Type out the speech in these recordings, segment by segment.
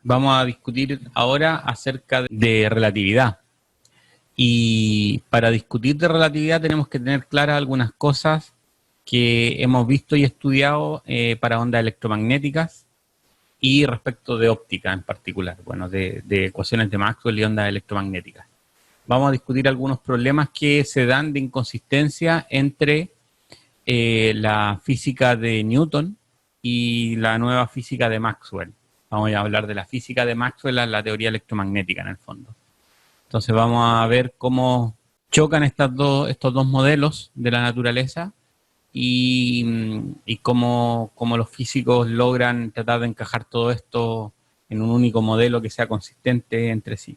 Vamos a discutir ahora acerca de relatividad. Y para discutir de relatividad tenemos que tener claras algunas cosas que hemos visto y estudiado para ondas electromagnéticas y respecto de óptica en particular, bueno, de ecuaciones de Maxwell y ondas electromagnéticas. Vamos a discutir algunos problemas que se dan de inconsistencia entre la física de Newton y la nueva física de Maxwell. Vamos a hablar de la física de Maxwell, la teoría electromagnética en el fondo. Entonces vamos a ver cómo chocan estos dos modelos de la naturaleza y cómo los físicos logran tratar de encajar todo esto en un único modelo que sea consistente entre sí.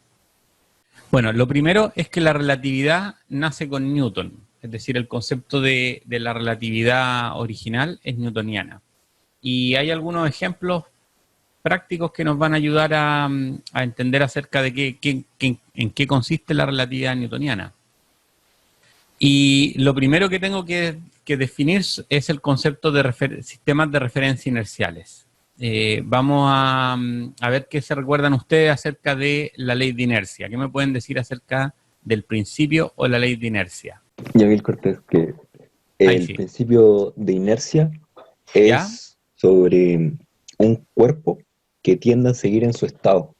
Bueno, lo primero es que la relatividad nace con Newton, es decir, el concepto de la relatividad original es newtoniana. Y hay algunos ejemplos prácticos que nos van a ayudar a entender acerca de en qué consiste la relatividad newtoniana. Y lo primero que tengo que definir es el concepto de sistemas de referencia inerciales. Vamos a ver qué se recuerdan ustedes acerca de la ley de inercia. ¿Qué me pueden decir acerca del principio o la ley de inercia? Yamil Cortés, que el principio de inercia es sobre un cuerpo que tiende a seguir en su estado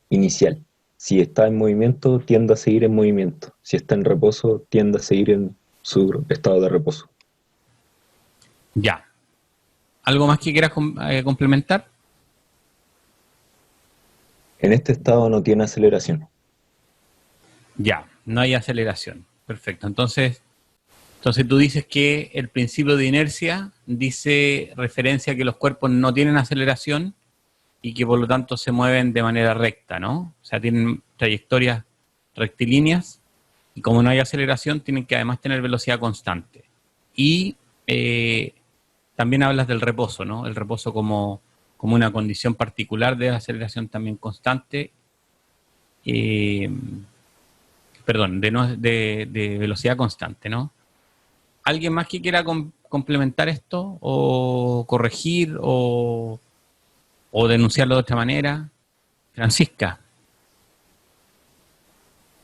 inicial. Si está en movimiento, tiende a seguir en movimiento. Si está en reposo, tiende a seguir en su estado de reposo. Ya. ¿Algo más que quieras complementar? En este estado no tiene aceleración. Ya, no hay aceleración. Perfecto. Entonces tú dices que el principio de inercia dice referencia a que los cuerpos no tienen aceleración y que por lo tanto se mueven de manera recta, ¿no? O sea, tienen trayectorias rectilíneas y como no hay aceleración, tienen que además tener velocidad constante. Y también hablas del reposo, ¿no? El reposo como una condición particular de aceleración también constante. Perdón, de velocidad constante, ¿no? ¿Alguien más que quiera complementar esto o corregir o denunciarlo de otra manera? Francisca.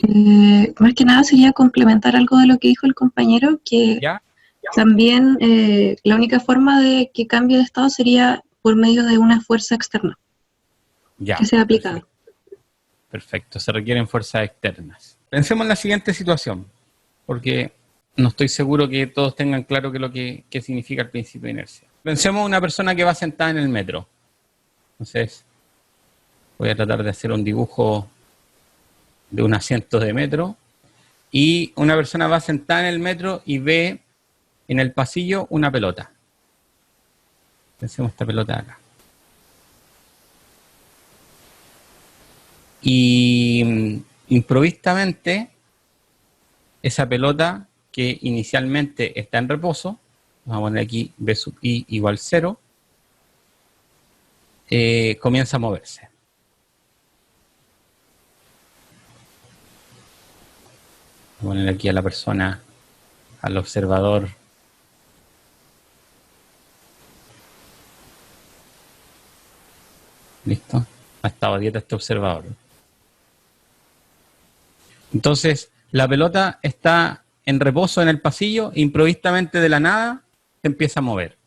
Más que nada sería complementar algo de lo que dijo el compañero, que ¿Ya? también la única forma de que cambie de estado sería por medio de una fuerza externa que sea aplicada. Perfecto, se requieren fuerzas externas. Pensemos en la siguiente situación, porque no estoy seguro que todos tengan claro qué significa el principio de inercia. Pensemos en una persona que va sentada en el metro. Entonces, voy a tratar de hacer un dibujo de un asiento de metro. Y una persona va sentada en el metro y ve en el pasillo una pelota. Pensemos esta pelota acá. Y improvistamente, esa pelota que inicialmente está en reposo, vamos a poner aquí B sub I igual 0, comienza a moverse. Voy a poner aquí a la persona, al observador. ¿Listo? Ha estado a dieta este observador. Entonces, la pelota está en reposo en el pasillo, improvistamente de la nada se empieza a mover.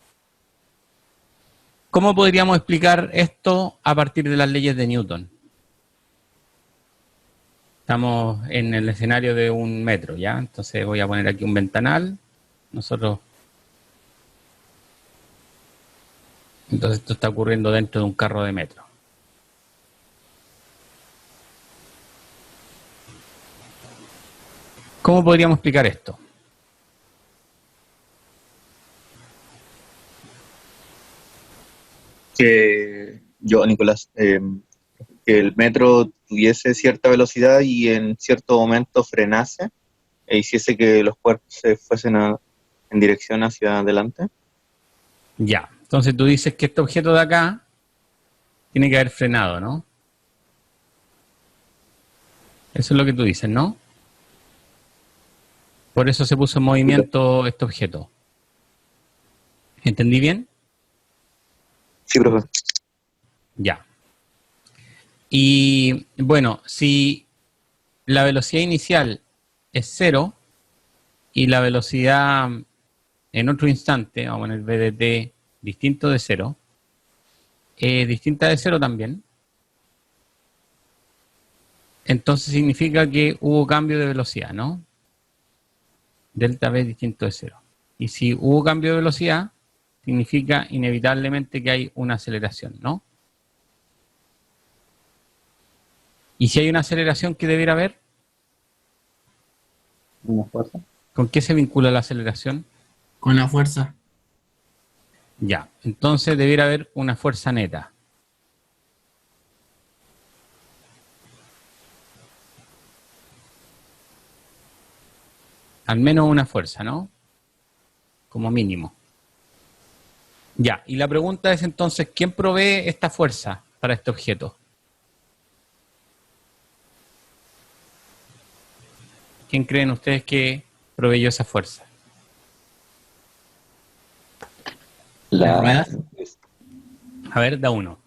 ¿Cómo podríamos explicar esto a partir de las leyes de Newton? Estamos en el escenario de un metro, ¿ya? Entonces voy a poner aquí un ventanal. Entonces esto está ocurriendo dentro de un carro de metro. ¿Cómo podríamos explicar esto? Nicolás, que el metro tuviese cierta velocidad y en cierto momento frenase e hiciese que los cuerpos se fuesen en dirección hacia adelante. Ya, entonces tú dices que este objeto de acá tiene que haber frenado, ¿no? Eso es lo que tú dices, ¿no? Por eso se puso en movimiento este objeto. ¿Entendí bien? Sí, profe. Ya. Y bueno, si la velocidad inicial es 0 y la velocidad en otro instante, vamos a poner v de t distinto de 0, distinta de 0 también, entonces significa que hubo cambio de velocidad, ¿no? Delta v distinto de 0. Y si hubo cambio de velocidad, significa inevitablemente que hay una aceleración, ¿no? Y si hay una aceleración, ¿qué debiera haber? Una fuerza. ¿Con qué se vincula la aceleración? Con la fuerza. Ya, entonces debiera haber una fuerza neta. Al menos una fuerza, ¿no? Como mínimo. Ya, y la pregunta es entonces, ¿quién provee esta fuerza para este objeto? ¿Quién creen ustedes que proveyó esa fuerza? ¿Las ruedas? A ver, da uno.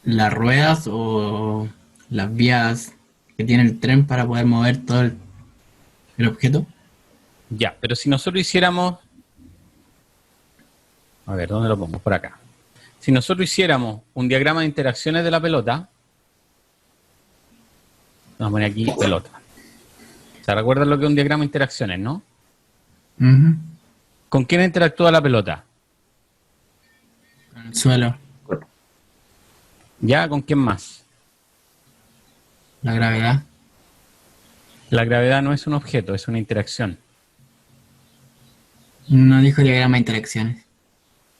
Las ruedas o las vías que tiene el tren para poder mover todo el objeto. Ya, pero si nosotros hiciéramos... A ver, ¿dónde lo pongo? Por acá. Si nosotros hiciéramos un diagrama de interacciones de la pelota, vamos a poner aquí pelota. ¿Se recuerdan lo que es un diagrama de interacciones, no? Ujú. ¿Con quién interactúa la pelota? En el suelo. ¿Ya? ¿Con quién más? La gravedad. La gravedad no es un objeto, es una interacción. No dijo diagrama de interacciones.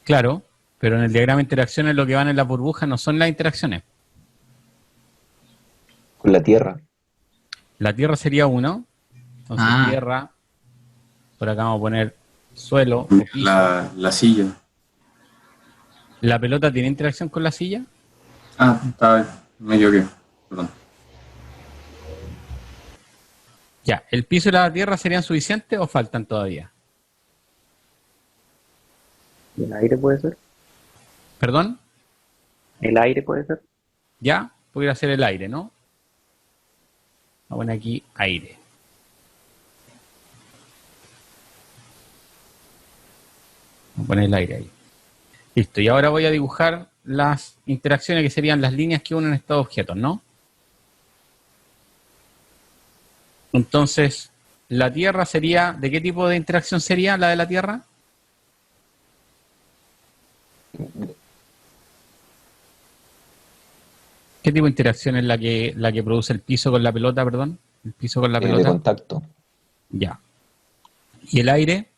Claro, pero en el diagrama de interacciones lo que van en la burbuja no son las interacciones. Con la Tierra. La Tierra sería uno. Entonces Tierra, por acá vamos a poner suelo o piso. La silla. ¿La pelota tiene interacción con la silla? Me equivoqué. Perdón. Ya, ¿el piso y la tierra serían suficientes o faltan todavía? ¿Y el aire puede ser? ¿Perdón? ¿El aire puede ser? Ya, pudiera ser el aire, ¿no? Vamos a poner aquí aire. Vamos a poner el aire ahí. Listo, y ahora voy a dibujar las interacciones que serían las líneas que unen estos objetos, ¿no? Entonces, la Tierra sería... ¿De qué tipo de interacción sería la de la Tierra? ¿Qué tipo de interacción es la que produce el piso con la pelota, perdón? El piso con la pelota. De contacto. Ya. ¿Y el aire?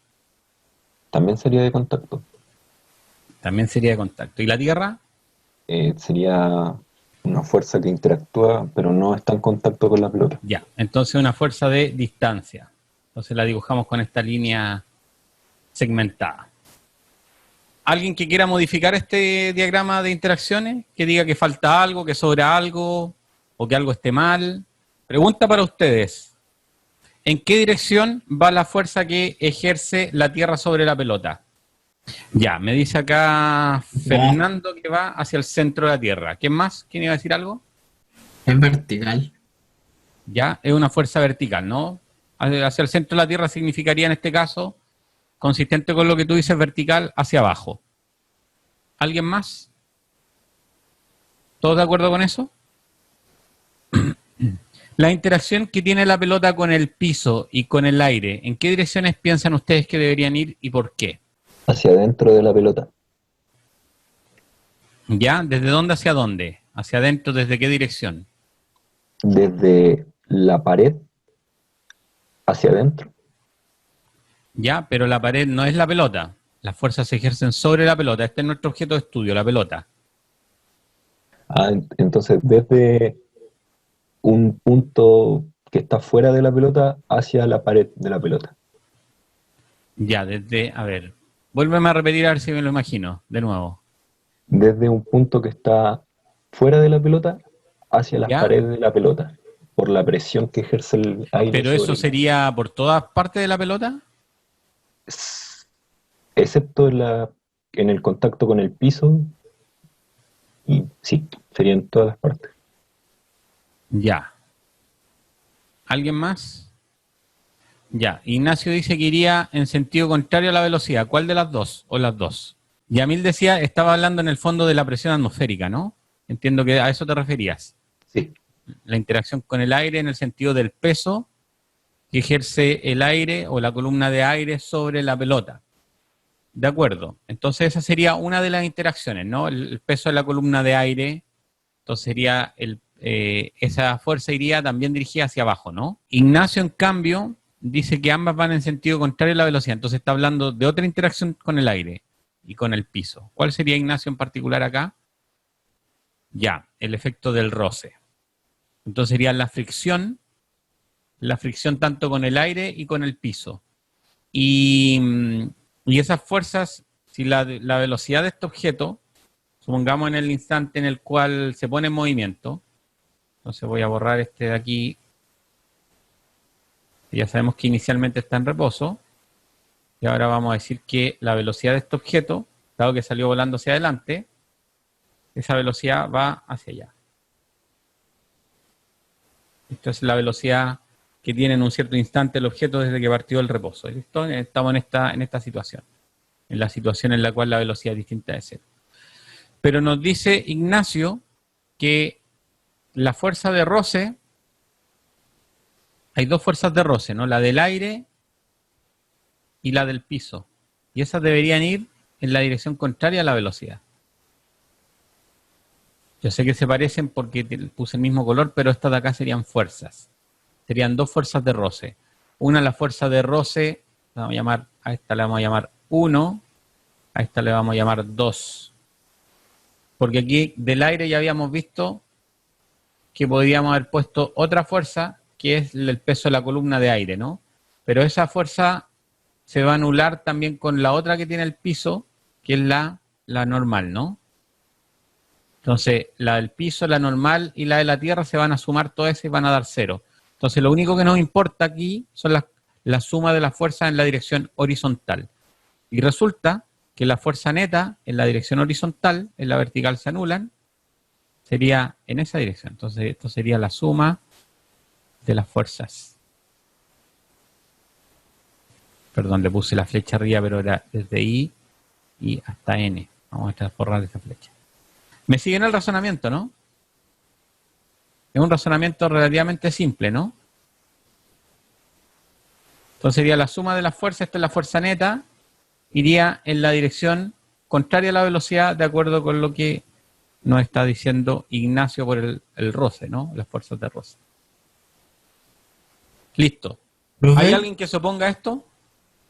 También sería de contacto. También sería de contacto. ¿Y la Tierra? Sería una fuerza que interactúa, pero no está en contacto con la pelota. Ya. Entonces una fuerza de distancia. Entonces la dibujamos con esta línea segmentada. ¿Alguien que quiera modificar este diagrama de interacciones? Que diga que falta algo, que sobra algo, o que algo esté mal. Pregunta para ustedes. ¿En qué dirección va la fuerza que ejerce la Tierra sobre la pelota? Ya, me dice acá Fernando que va hacia el centro de la Tierra. ¿Quién más? ¿Quién iba a decir algo? Es vertical. Ya, es una fuerza vertical, ¿no? Hacia el centro de la Tierra significaría en este caso, consistente con lo que tú dices, vertical hacia abajo. ¿Alguien más? ¿Todos de acuerdo con eso? La interacción que tiene la pelota con el piso y con el aire, ¿en qué direcciones piensan ustedes que deberían ir y por qué? Hacia adentro de la pelota. ¿Ya? ¿Desde dónde hacia dónde? ¿Hacia adentro desde qué dirección? Desde la pared hacia adentro. Ya, pero la pared no es la pelota. Las fuerzas se ejercen sobre la pelota. Este es nuestro objeto de estudio, la pelota. Entonces desde un punto que está fuera de la pelota hacia la pared de la pelota. Ya, a ver, vuélveme a repetir a ver si me lo imagino, de nuevo. Desde un punto que está fuera de la pelota hacia las ¿Ya? paredes de la pelota. por la presión que ejerce el aire. ¿Pero eso sería por todas partes de la pelota? Excepto en el contacto con el piso, y sí, sería en todas las partes. Ya. ¿Alguien más? Ya. Ignacio dice que iría en sentido contrario a la velocidad. ¿Cuál de las dos? ¿O las dos? Yamil decía, estaba hablando en el fondo de la presión atmosférica, ¿no? Entiendo que a eso te referías. Sí. La interacción con el aire en el sentido del peso que ejerce el aire o la columna de aire sobre la pelota. De acuerdo. Entonces esa sería una de las interacciones, ¿no? El peso de la columna de aire. Entonces sería esa fuerza iría también dirigida hacia abajo, ¿no? Ignacio, en cambio, dice que ambas van en sentido contrario a la velocidad. Entonces está hablando de otra interacción con el aire y con el piso. ¿Cuál sería, Ignacio, en particular acá? Ya, el efecto del roce. Entonces sería la fricción tanto con el aire y con el piso. Y esas fuerzas, si la velocidad de este objeto, supongamos en el instante en el cual se pone en movimiento, entonces voy a borrar este de aquí, ya sabemos que inicialmente está en reposo, y ahora vamos a decir que la velocidad de este objeto, dado que salió volando hacia adelante, esa velocidad va hacia allá. Esto es la velocidad que tiene en un cierto instante el objeto desde que partió el reposo. ¿Listo? Estamos en esta situación, en la situación en la cual la velocidad es distinta de cero. Pero nos dice Ignacio que la fuerza de roce, hay dos fuerzas de roce, ¿no? La del aire y la del piso. Y esas deberían ir en la dirección contraria a la velocidad. Yo sé que se parecen porque puse el mismo color, pero estas de acá serían fuerzas. Serían dos fuerzas de roce. Una, la fuerza de roce, a esta le vamos a llamar 1, a esta le vamos a llamar 2. Porque aquí del aire ya habíamos visto que podríamos haber puesto otra fuerza, que es el peso de la columna de aire, ¿no? Pero esa fuerza se va a anular también con la otra que tiene el piso, que es la normal, ¿no? Entonces, la del piso, la normal y la de la tierra se van a sumar todas esas y van a dar 0. Entonces, lo único que nos importa aquí son la suma de las fuerzas en la dirección horizontal. Y resulta que la fuerza neta en la dirección horizontal, en la vertical se anulan, sería en esa dirección. Entonces, esto sería la suma de las fuerzas. Perdón, le puse la flecha arriba, pero era desde I y hasta N. Vamos a borrar esa flecha. ¿Me siguen el razonamiento, no? Es un razonamiento relativamente simple, ¿no? Entonces sería la suma de las fuerzas, esta es la fuerza neta, iría en la dirección contraria a la velocidad, de acuerdo con lo que nos está diciendo Ignacio por el roce, ¿no? Las fuerzas de roce. Listo. ¿Hay alguien que se oponga a esto?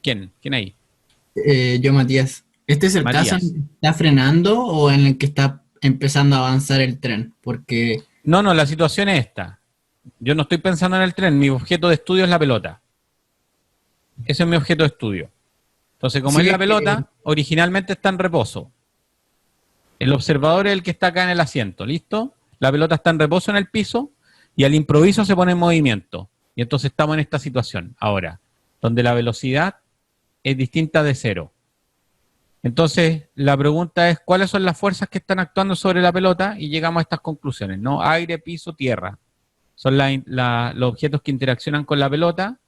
¿Quién? ¿Quién hay? Yo, Matías. ¿Este es el caso en el que está frenando o en el que está empezando a avanzar el tren? Porque... No, la situación es esta. Yo no estoy pensando en el tren, mi objeto de estudio es la pelota. Ese es mi objeto de estudio. Entonces, como es la pelota, originalmente está en reposo. El observador es el que está acá en el asiento, ¿listo? La pelota está en reposo en el piso y al improviso se pone en movimiento. Y entonces estamos en esta situación ahora, donde la velocidad es distinta de 0. Entonces, la pregunta es, ¿cuáles son las fuerzas que están actuando sobre la pelota? Y llegamos a estas conclusiones, ¿no? Aire, piso, tierra. Son los objetos que interaccionan con la pelota.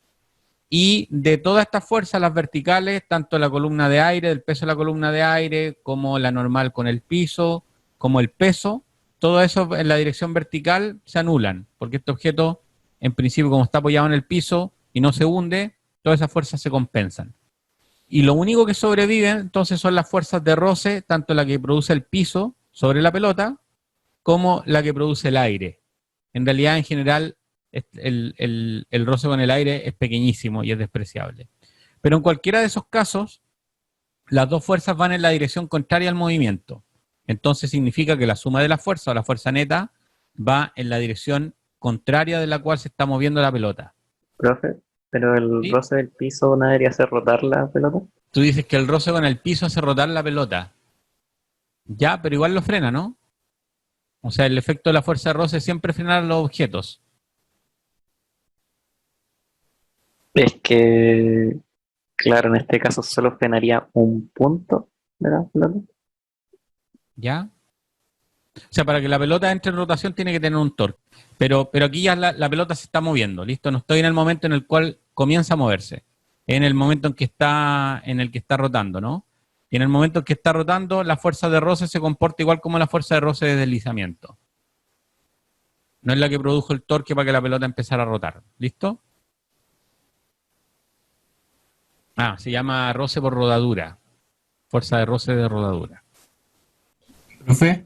Y de todas estas fuerzas, las verticales, tanto la columna de aire, del peso de la columna de aire, como la normal con el piso, como el peso, todo eso en la dirección vertical se anulan, porque este objeto, en principio, como está apoyado en el piso y no se hunde, todas esas fuerzas se compensan. Y lo único que sobrevive, entonces, son las fuerzas de roce, tanto la que produce el piso sobre la pelota, como la que produce el aire. En realidad, en general, el roce con el aire es pequeñísimo y es despreciable. Pero en cualquiera de esos casos, las dos fuerzas van en la dirección contraria al movimiento. Entonces significa que la suma de la fuerza o la fuerza neta va en la dirección contraria de la cual se está moviendo la pelota. Profe, pero el ¿Sí? roce del piso no debería hacer rotar la pelota. Tú dices que el roce con el piso hace rotar la pelota. Ya, pero igual lo frena, ¿no? O sea, el efecto de la fuerza de roce es siempre frenar los objetos. Es que, claro, en este caso solo frenaría un punto de la pelota. ¿Ya? O sea, para que la pelota entre en rotación tiene que tener un torque. Pero aquí ya la pelota se está moviendo, ¿listo? No estoy en el momento en el cual comienza a moverse. En el momento en el que está rotando, ¿no? Y en el momento en que está rotando, la fuerza de roce se comporta igual como la fuerza de roce de deslizamiento. No es la que produjo el torque para que la pelota empezara a rotar. ¿Listo? Se llama roce por rodadura. Fuerza de roce de rodadura. ¿Profe?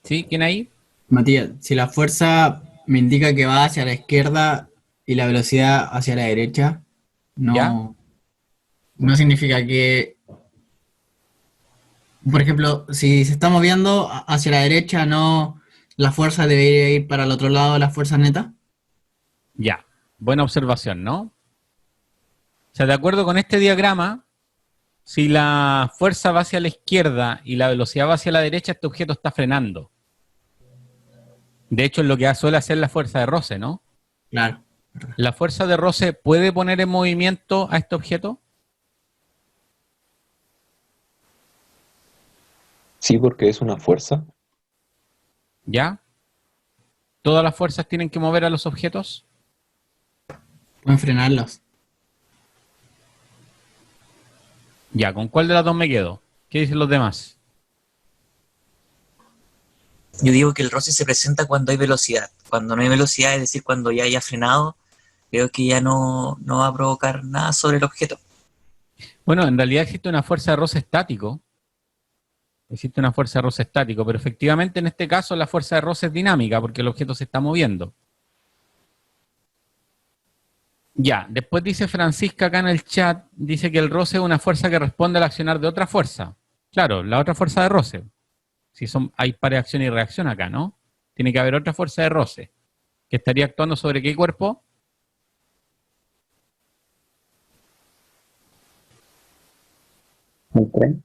¿Sí? ¿Quién ahí? Matías, si la fuerza me indica que va hacia la izquierda y la velocidad hacia la derecha, ¿Ya? no significa que, por ejemplo, si se está moviendo hacia la derecha, no la fuerza debería ir para el otro lado de la fuerza neta. Ya. Buena observación, ¿no? O sea, de acuerdo con este diagrama, si la fuerza va hacia la izquierda y la velocidad va hacia la derecha, este objeto está frenando. De hecho, es lo que suele hacer la fuerza de roce, ¿no? Claro. ¿La fuerza de roce puede poner en movimiento a este objeto? Sí, porque es una fuerza. ¿Ya? ¿Todas las fuerzas tienen que mover a los objetos? Pueden frenarlos. Ya, ¿con cuál de las dos me quedo? ¿Qué dicen los demás? Yo digo que el roce se presenta cuando hay velocidad. Cuando no hay velocidad, es decir, cuando ya haya frenado, creo que ya no va a provocar nada sobre el objeto. Bueno, en realidad existe una fuerza de roce estático. Existe una fuerza de roce estático, pero efectivamente en este caso la fuerza de roce es dinámica porque el objeto se está moviendo. Ya, después dice Francisca acá en el chat, dice que el roce es una fuerza que responde al accionar de otra fuerza. Claro, la otra fuerza de roce. Si hay par de acción y reacción acá, ¿no? Tiene que haber otra fuerza de roce que estaría actuando sobre qué cuerpo. ¿Un tren?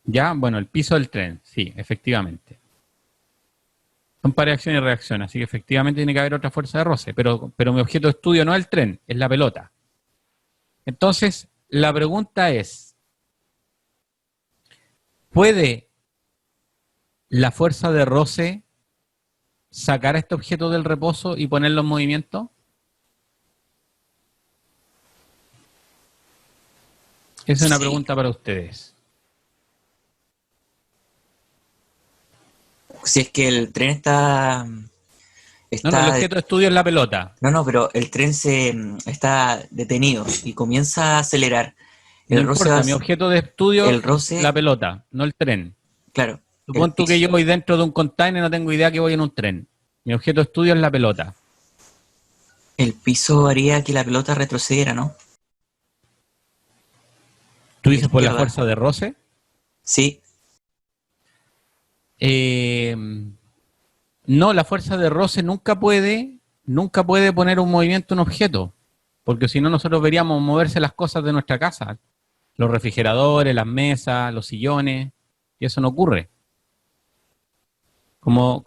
Ya, bueno, el piso del tren, sí, efectivamente. Son pares de acción y reacción, así que efectivamente tiene que haber otra fuerza de roce, pero mi objeto de estudio no es el tren, es la pelota. Entonces, la pregunta es, ¿puede la fuerza de roce sacar a este objeto del reposo y ponerlo en movimiento? Esa es una pregunta para ustedes. Si es que el tren está... No, el objeto de estudio es la pelota. No, pero el tren está detenido y comienza a acelerar. No importa, mi objeto de estudio es la pelota, no el tren. Claro. Supón tú que yo voy dentro de un container y no tengo idea que voy en un tren. Mi objeto de estudio es la pelota. El piso haría que la pelota retrocediera, ¿no? ¿Tú dices por la fuerza de roce? Sí. No, la fuerza de roce nunca puede poner un movimiento en un objeto, porque si no nosotros veríamos moverse las cosas de nuestra casa, los refrigeradores, las mesas, los sillones, y eso no ocurre. Como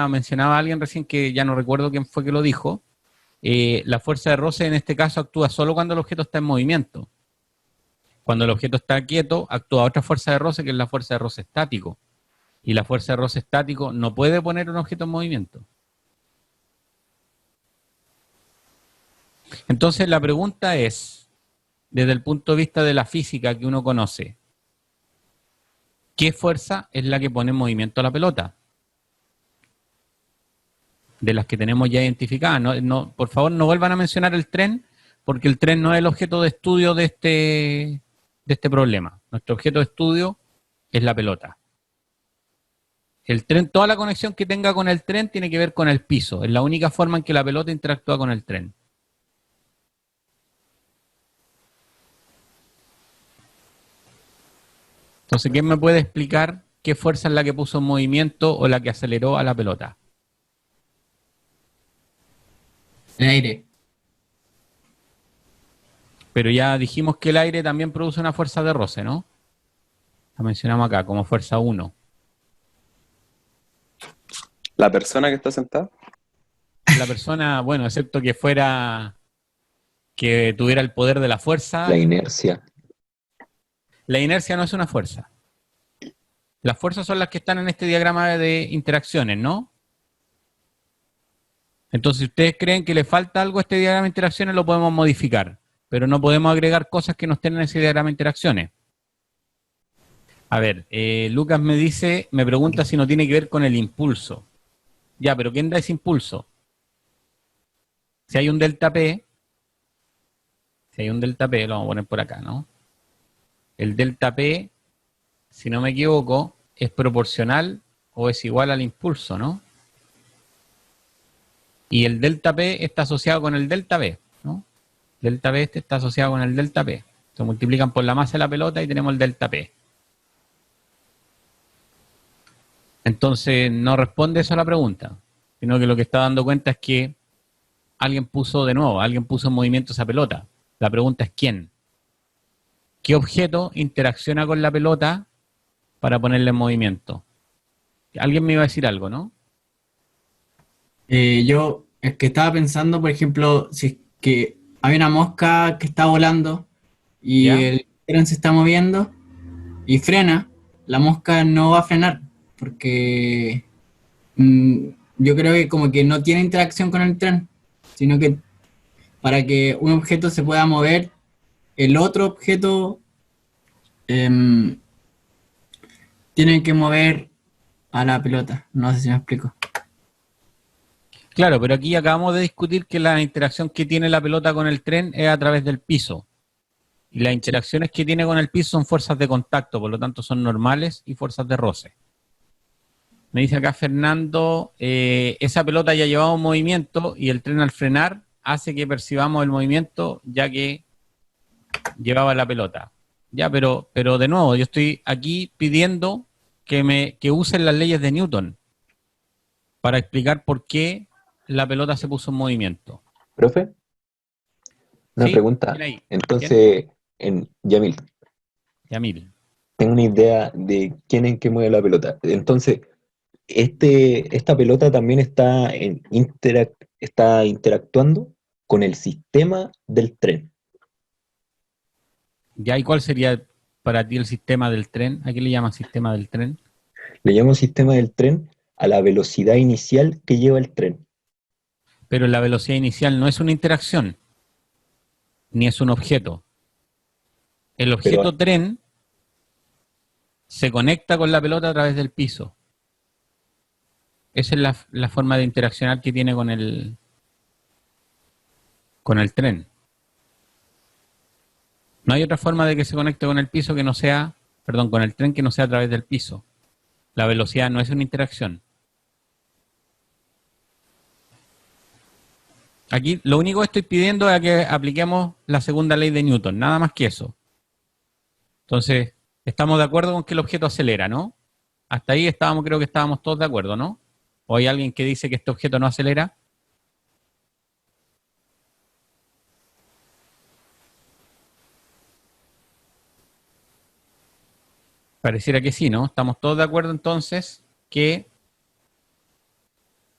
mencionaba alguien recién, que ya no recuerdo quién fue que lo dijo, la fuerza de roce en este caso actúa solo cuando el objeto está en movimiento. Cuando el objeto está quieto, actúa otra fuerza de roce, que es la fuerza de roce estático. Y la fuerza de roce estático no puede poner un objeto en movimiento. Entonces la pregunta es, desde el punto de vista de la física que uno conoce, ¿qué fuerza es la que pone en movimiento a la pelota? De las que tenemos ya identificadas. Por favor, no vuelvan a mencionar el tren, porque el tren no es el objeto de estudio de este problema. Nuestro objeto de estudio es la pelota. El tren, toda la conexión que tenga con el tren tiene que ver con el piso. Es la única forma en que la pelota interactúa con el tren. Entonces, ¿quién me puede explicar qué fuerza es la que puso en movimiento o la que aceleró a la pelota? El aire. Pero ya dijimos que el aire también produce una fuerza de roce, ¿no? La mencionamos acá como fuerza 1. ¿La persona que está sentada? la persona, bueno, excepto que tuviera el poder de la fuerza. La inercia. La inercia no es una fuerza. Las fuerzas son las que están en este diagrama de interacciones, ¿no? Entonces, si ustedes creen que le falta algo a este diagrama de interacciones, lo podemos modificar, pero no podemos agregar cosas que no estén en ese diagrama de interacciones. A ver, Lucas me pregunta si no tiene que ver con el impulso. Ya, pero ¿quién da ese impulso? Si hay un delta P, lo vamos a poner por acá, ¿no? El delta P, si no me equivoco, es proporcional o es igual al impulso, ¿no? Y el delta P está asociado con el delta V, ¿no? Delta V está asociado con el delta P. Se multiplican por la masa de la pelota y tenemos el delta P. Entonces, no responde eso a la pregunta, sino que lo que está dando cuenta es que alguien puso en movimiento esa pelota. La pregunta es ¿quién? ¿Qué objeto interacciona con la pelota para ponerle en movimiento? Alguien me iba a decir algo, ¿no? Yo es que estaba pensando, por ejemplo, si es que hay una mosca que está volando y ¿Ya? el tren se está moviendo y frena, la mosca no va a frenar porque yo creo que como que no tiene interacción con el tren, sino que para que un objeto se pueda mover, el otro objeto tiene que mover a la pelota. No sé si me explico. Claro, pero aquí acabamos de discutir que la interacción que tiene la pelota con el tren es a través del piso. Y las interacciones que tiene con el piso son fuerzas de contacto, por lo tanto son normales y fuerzas de roce. Me dice acá Fernando, esa pelota ya llevaba un movimiento y el tren al frenar hace que percibamos el movimiento ya que llevaba la pelota. Ya, pero de nuevo, yo estoy aquí pidiendo que usen las leyes de Newton para explicar por qué la pelota se puso en movimiento. ¿Profe? Una ¿Sí? pregunta. ¿Quién ahí? Entonces, Yamil, Yamil. tengo una idea de quién en qué mueve la pelota. Entonces, esta pelota también está interactuando con el sistema del tren. ¿Ya? ¿Y cuál sería para ti el sistema del tren? ¿A qué le llaman sistema del tren? Le llamo sistema del tren a la velocidad inicial que lleva el tren. Pero la velocidad inicial no es una interacción, ni es un objeto. El objeto tren se conecta con la pelota a través del piso. Esa es la forma de interaccionar que tiene con el tren. No hay otra forma de que se conecte con el piso que no sea, con el tren que no sea a través del piso. La velocidad no es una interacción. Aquí lo único que estoy pidiendo es que apliquemos la segunda ley de Newton, nada más que eso. Entonces, estamos de acuerdo con que el objeto acelera, ¿no? Hasta ahí creo que estábamos todos de acuerdo, ¿no? ¿O hay alguien que dice que este objeto no acelera? Pareciera que sí, ¿no? Estamos todos de acuerdo entonces que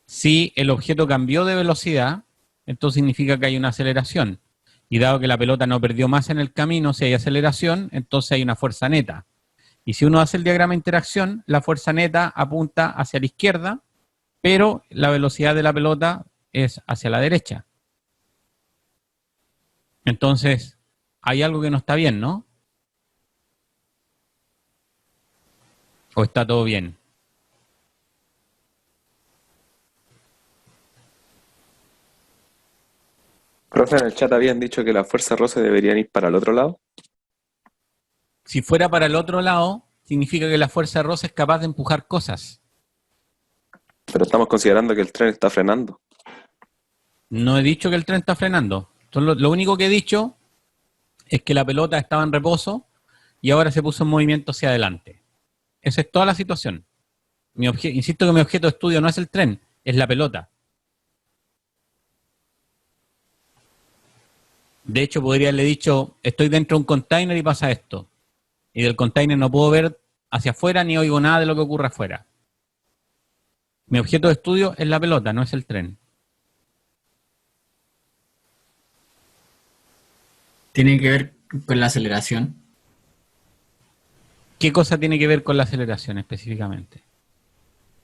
si el objeto cambió de velocidad, entonces significa que hay una aceleración. Y dado que la pelota no perdió más en el camino, si hay aceleración, entonces hay una fuerza neta. Y si uno hace el diagrama de interacción, la fuerza neta apunta hacia la izquierda, pero la velocidad de la pelota es hacia la derecha. Entonces, hay algo que no está bien, ¿no? ¿O está todo bien? Profe, en el chat habían dicho que las fuerzas roce deberían ir para el otro lado. Si fuera para el otro lado, significa que la fuerza de roce es capaz de empujar cosas. Pero estamos considerando que el tren está frenando. No he dicho que el tren está frenando. Lo único que he dicho es que la pelota estaba en reposo y ahora se puso en movimiento hacia adelante. Esa es toda la situación. Insisto que mi objeto de estudio no es el tren, es la pelota. De hecho, podría haberle dicho, estoy dentro de un container y pasa esto. Y del container no puedo ver hacia afuera ni oigo nada de lo que ocurre afuera. Mi objeto de estudio es la pelota, no es el tren. Tiene que ver con la aceleración. ¿Qué cosa tiene que ver con la aceleración específicamente?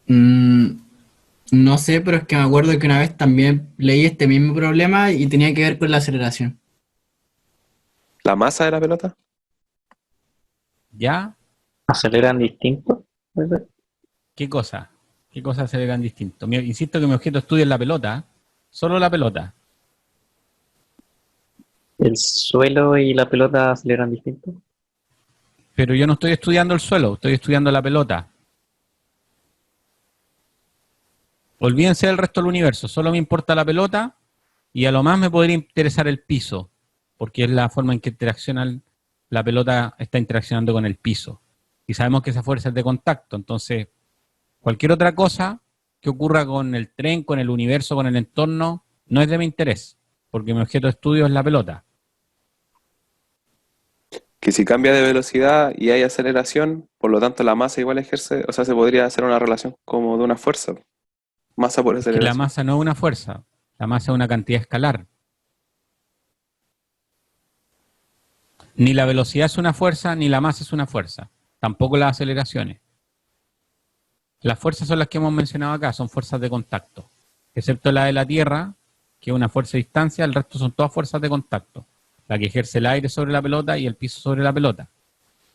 No sé, pero es que me acuerdo que una vez también leí este mismo problema y tenía que ver con la aceleración. ¿La masa de la pelota? ¿Ya? ¿Aceleran distinto? ¿Qué cosa? ¿Qué cosas aceleran distinto? Insisto que mi objeto de estudio es la pelota, solo la pelota. ¿El suelo y la pelota aceleran distinto? Pero yo no estoy estudiando el suelo, estoy estudiando la pelota. Olvídense del resto del universo, solo me importa la pelota y a lo más me podría interesar el piso, porque es la forma en que la pelota está interaccionando con el piso. Y sabemos que esa fuerza es de contacto, entonces cualquier otra cosa que ocurra con el tren, con el universo, con el entorno, no es de mi interés, porque mi objeto de estudio es la pelota. Que si cambia de velocidad y hay aceleración, por lo tanto la masa igual ejerce, o sea, se podría hacer una relación como de una fuerza. Masa por Es que la aceleración. masa no es una fuerza, la masa es una cantidad escalar. Ni la velocidad es una fuerza, ni la masa es una fuerza. Tampoco las aceleraciones. Las fuerzas son las que hemos mencionado acá, son fuerzas de contacto. Excepto la de la Tierra, que es una fuerza de distancia, el resto son todas fuerzas de contacto. La que ejerce el aire sobre la pelota y el piso sobre la pelota.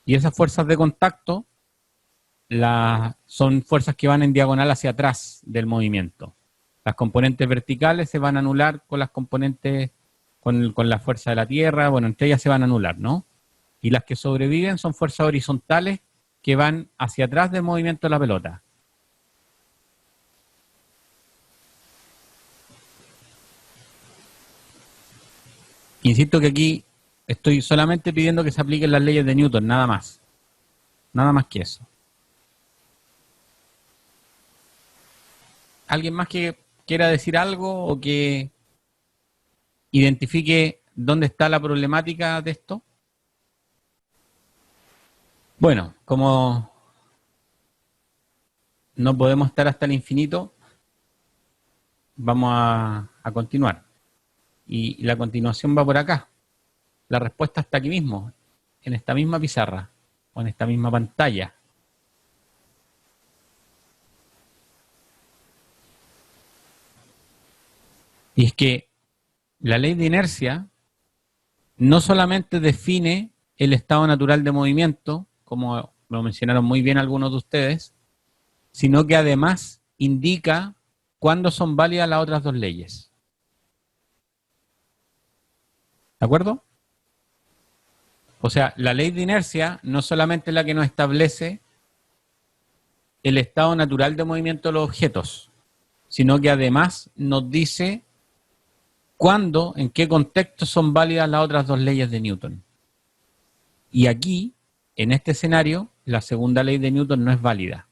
Y esas fuerzas de contacto son fuerzas que van en diagonal hacia atrás del movimiento. Las componentes verticales se van a anular con las componentes, con la fuerza de la Tierra, bueno, entre ellas se van a anular, ¿no? Y las que sobreviven son fuerzas horizontales que van hacia atrás del movimiento de la pelota. Insisto que aquí estoy solamente pidiendo que se apliquen las leyes de Newton, nada más. Nada más que eso. ¿Alguien más que quiera decir algo o que identifique dónde está la problemática de esto? Bueno, como no podemos estar hasta el infinito, vamos a continuar. Y la continuación va por acá. La respuesta está aquí mismo, en esta misma pizarra o en esta misma pantalla. Y es que la ley de inercia no solamente define el estado natural de movimiento, como lo mencionaron muy bien algunos de ustedes, sino que además indica cuándo son válidas las otras dos leyes. ¿De acuerdo? O sea, la ley de inercia no solamente es la que nos establece el estado natural de movimiento de los objetos, sino que además nos dice cuándo, en qué contexto son válidas las otras dos leyes de Newton. Y aquí, en este escenario, la segunda ley de Newton no es válida.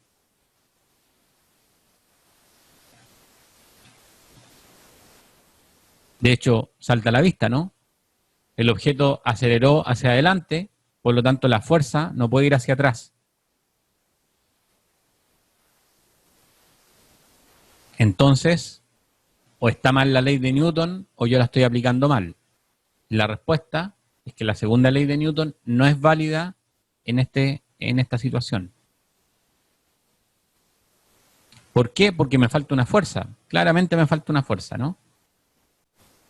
De hecho, salta a la vista, ¿no? El objeto aceleró hacia adelante, por lo tanto la fuerza no puede ir hacia atrás. Entonces, o está mal la ley de Newton o yo la estoy aplicando mal. La respuesta es que la segunda ley de Newton no es válida en esta situación. ¿Por qué? Porque me falta una fuerza. Claramente me falta una fuerza, ¿no?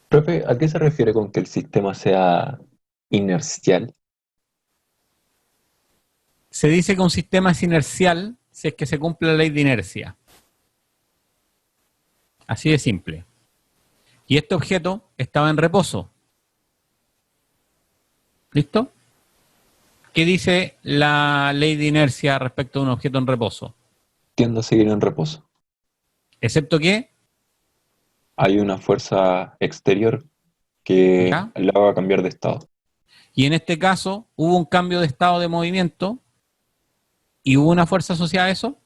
Profe, ¿a qué se refiere con que el sistema sea inercial? Se dice que un sistema es inercial si es que se cumple la ley de inercia. Así de simple. Y este objeto estaba en reposo. ¿Listo? ¿Qué dice la ley de inercia respecto a un objeto en reposo? Tiende a seguir en reposo. ¿Excepto que? Hay una fuerza exterior que ¿Ya? le haga cambiar de estado. Y en este caso, ¿hubo un cambio de estado de movimiento? ¿Y hubo una fuerza asociada a eso?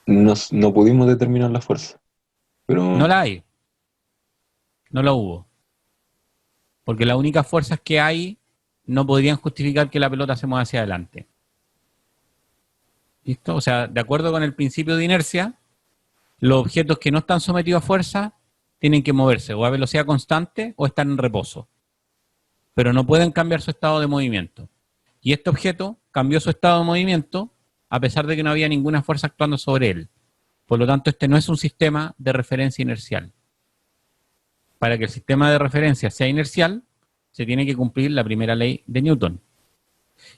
No pudimos determinar la fuerza. Pero No la hay. No la hubo. Porque las únicas fuerzas que hay no podrían justificar que la pelota se mueva hacia adelante. ¿Listo? O sea, de acuerdo con el principio de inercia, los objetos que no están sometidos a fuerza tienen que moverse o a velocidad constante o estar en reposo. Pero no pueden cambiar su estado de movimiento. Y este objeto cambió su estado de movimiento a pesar de que no había ninguna fuerza actuando sobre él. Por lo tanto, este no es un sistema de referencia inercial. Para que el sistema de referencia sea inercial, se tiene que cumplir la primera ley de Newton.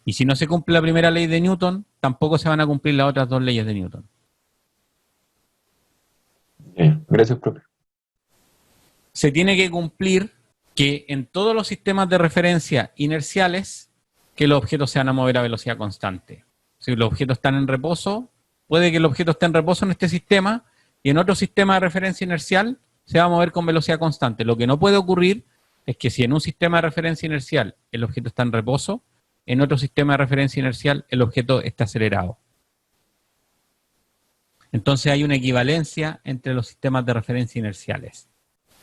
Y si no se cumple la primera ley de Newton, tampoco se van a cumplir las otras dos leyes de Newton. Gracias, profe. Se tiene que cumplir que en todos los sistemas de referencia inerciales, que los objetos se van a mover a velocidad constante. Si los objetos están en reposo, puede que el objeto esté en reposo en este sistema y en otro sistema de referencia inercial se va a mover con velocidad constante. Lo que no puede ocurrir es que si en un sistema de referencia inercial el objeto está en reposo, en otro sistema de referencia inercial el objeto está acelerado. Entonces hay una equivalencia entre los sistemas de referencia inerciales.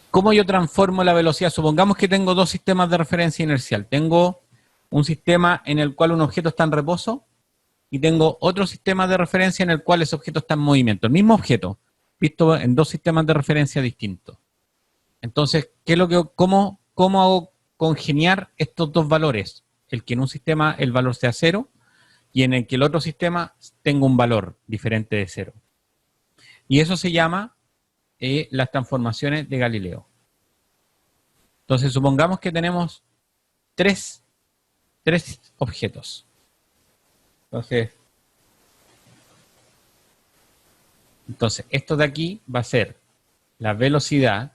¿Cómo yo transformo la velocidad? Supongamos que tengo dos sistemas de referencia inercial. Tengo un sistema en el cual un objeto está en reposo y tengo otro sistema de referencia en el cual ese objeto está en movimiento. El mismo objeto, visto en dos sistemas de referencia distintos. Entonces, ¿cómo hago congeniar estos dos valores? El que en un sistema el valor sea 0 y en el que el otro sistema tenga un valor diferente de 0. Y eso se llama las transformaciones de Galileo. Entonces, supongamos que tenemos tres objetos. Entonces, esto de aquí va a ser la velocidad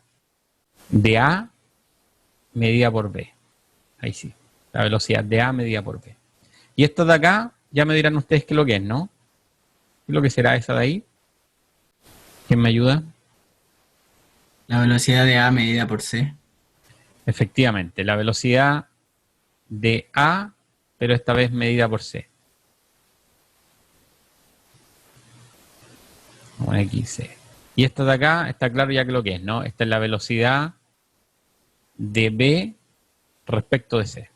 de A medida por B. Ahí sí, la velocidad de A medida por B. Y esto de acá, ya me dirán ustedes qué es lo que es, ¿no? ¿Qué es lo que será esa de ahí? ¿Quién me ayuda? La velocidad de A medida por C. Efectivamente, la velocidad de A, pero esta vez medida por C. Vamos a aquí, C. Y esto de acá está claro ya que lo que es, ¿no? Esta es la velocidad de B respecto de C.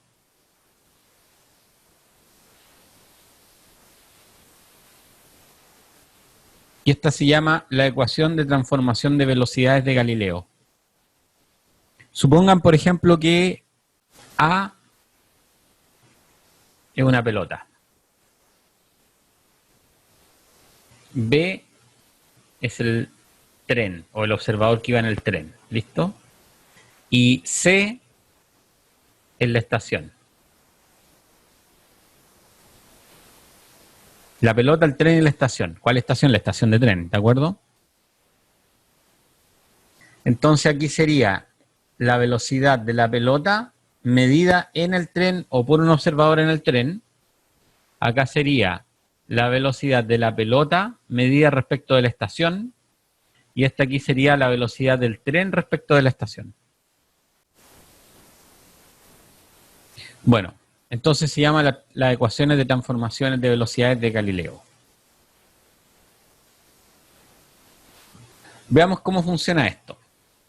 Y esta se llama la ecuación de transformación de velocidades de Galileo. Supongan, por ejemplo, que A es una pelota. B es el tren o el observador que iba en el tren. ¿Listo? Y C es la estación. La pelota, el tren y la estación. ¿Cuál estación? La estación de tren, ¿de acuerdo? Entonces aquí sería la velocidad de la pelota medida en el tren o por un observador en el tren. Acá sería la velocidad de la pelota medida respecto de la estación. Y esta aquí sería la velocidad del tren respecto de la estación. Bueno. Entonces se llama las ecuaciones de transformaciones de velocidades de Galileo. Veamos cómo funciona esto.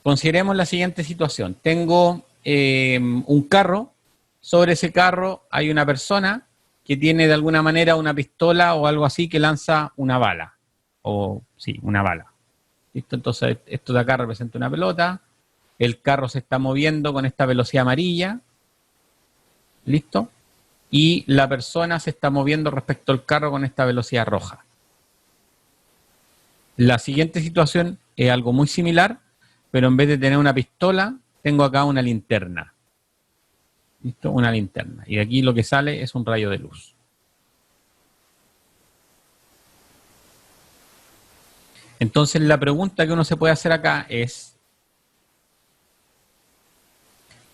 Consideremos la siguiente situación. Tengo un carro. Sobre ese carro hay una persona que tiene de alguna manera una pistola o algo así que lanza una bala. Una bala. ¿Listo? Entonces esto de acá representa una pelota. El carro se está moviendo con esta velocidad amarilla. ¿Listo? Y la persona se está moviendo respecto al carro con esta velocidad roja. La siguiente situación es algo muy similar, pero en vez de tener una pistola, tengo acá una linterna. ¿Listo? Una linterna. Y de aquí lo que sale es un rayo de luz. Entonces la pregunta que uno se puede hacer acá es,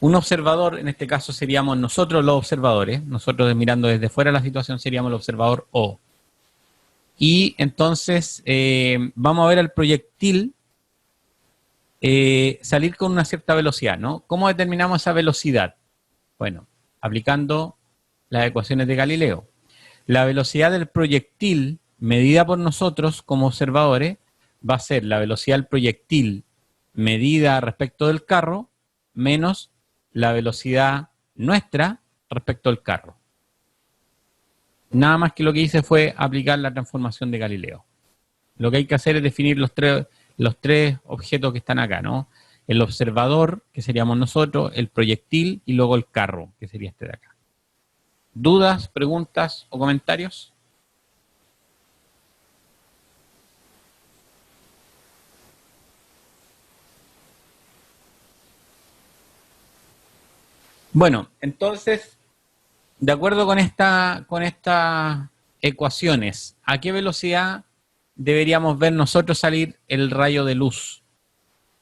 un observador, en este caso seríamos nosotros los observadores, nosotros mirando desde fuera la situación seríamos el observador O. Y entonces vamos a ver al proyectil salir con una cierta velocidad, ¿no? ¿Cómo determinamos esa velocidad? Bueno, aplicando las ecuaciones de Galileo. La velocidad del proyectil medida por nosotros como observadores va a ser la velocidad del proyectil medida respecto del carro menos la velocidad nuestra respecto al carro. Nada más que lo que hice fue aplicar la transformación de Galileo. Lo que hay que hacer es definir los tres objetos que están acá, ¿no? el observador, que seríamos nosotros, el proyectil y luego el carro, que sería este de acá. ¿Dudas, preguntas o comentarios? Bueno, entonces, de acuerdo con estas ecuaciones, ¿a qué velocidad deberíamos ver nosotros salir el rayo de luz?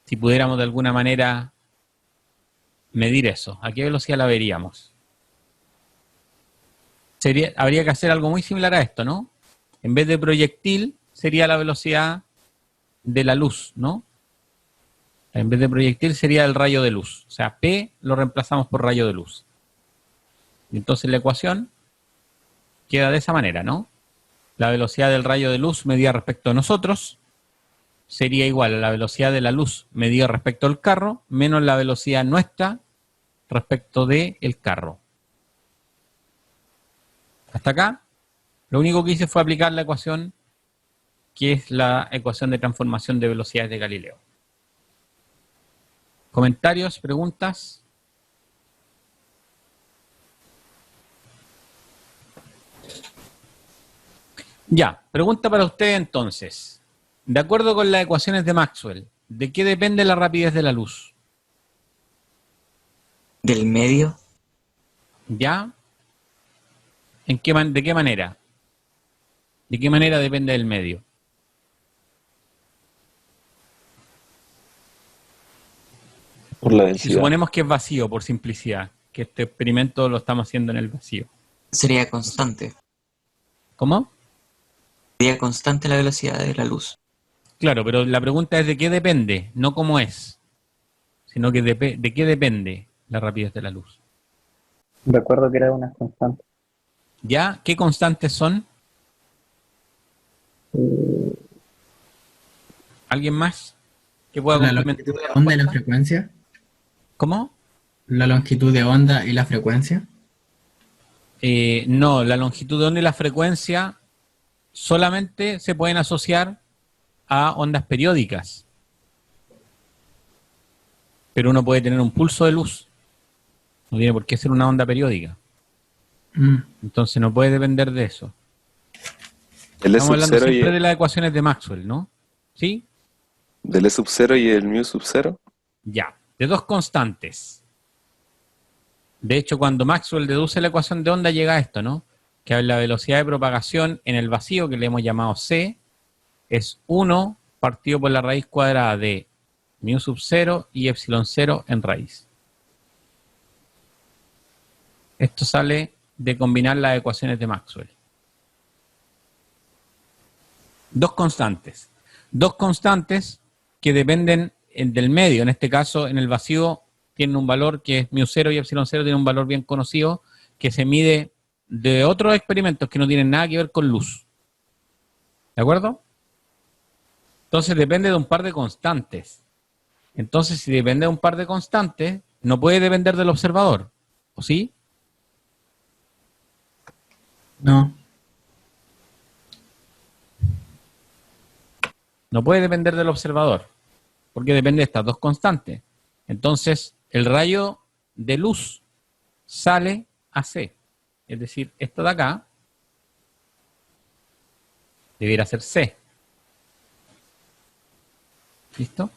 Si pudiéramos de alguna manera medir eso, ¿a qué velocidad la veríamos? Habría que hacer algo muy similar a esto, ¿no? En vez de proyectil, sería la velocidad de la luz, ¿no? En vez de proyectil sería el rayo de luz. O sea, P lo reemplazamos por rayo de luz. Y entonces la ecuación queda de esa manera, ¿no? La velocidad del rayo de luz medida respecto a nosotros sería igual a la velocidad de la luz medida respecto al carro menos la velocidad nuestra respecto del carro. Hasta acá, lo único que hice fue aplicar la ecuación que es la ecuación de transformación de velocidades de Galileo. ¿Comentarios? ¿Preguntas? Ya, pregunta para usted entonces. De acuerdo con las ecuaciones de Maxwell, ¿de qué depende la rapidez de la luz? Del medio. ¿Ya? ¿De qué manera? ¿De qué manera depende del medio? Por la Si densidad. suponemos que es vacío, por simplicidad, que este experimento lo estamos haciendo en el vacío. Sería constante. ¿Cómo? Sería constante la velocidad de la luz. Claro, pero la pregunta es de qué depende, no cómo es, sino que de qué depende la rapidez de la luz. Recuerdo que era una constante. ¿Ya? ¿Qué constantes son? ¿Alguien más que pueda La complementar? longitud de onda y la frecuencia. ¿Cómo? La longitud de onda y la frecuencia. No, la longitud de onda y la frecuencia solamente se pueden asociar a ondas periódicas. Pero uno puede tener un pulso de luz. No tiene por qué ser una onda periódica. Entonces no puede depender de eso. El E Estamos sub hablando 0 siempre de las ecuaciones de Maxwell, ¿no? ¿Sí? del E sub 0 y el mu sub 0. Ya, de dos constantes. De hecho, cuando Maxwell deduce la ecuación de onda llega a esto, ¿no? Que la velocidad de propagación en el vacío, que le hemos llamado c, es 1 partido por la raíz cuadrada de mu sub 0 y epsilon 0 en raíz. Esto sale de combinar las ecuaciones de Maxwell. Dos constantes. Dos constantes que dependen del medio. En este caso, en el vacío, tienen un valor que es mu 0 y epsilon 0 tiene un valor bien conocido que se mide de otros experimentos que no tienen nada que ver con luz. ¿De acuerdo? Entonces depende de un par de constantes. Entonces, si depende de un par de constantes, no puede depender del observador. ¿O sí? No. No puede depender del observador, porque depende de estas dos constantes. Entonces, el rayo de luz sale a C. Es decir, esto de acá debiera ser C. ¿Listo?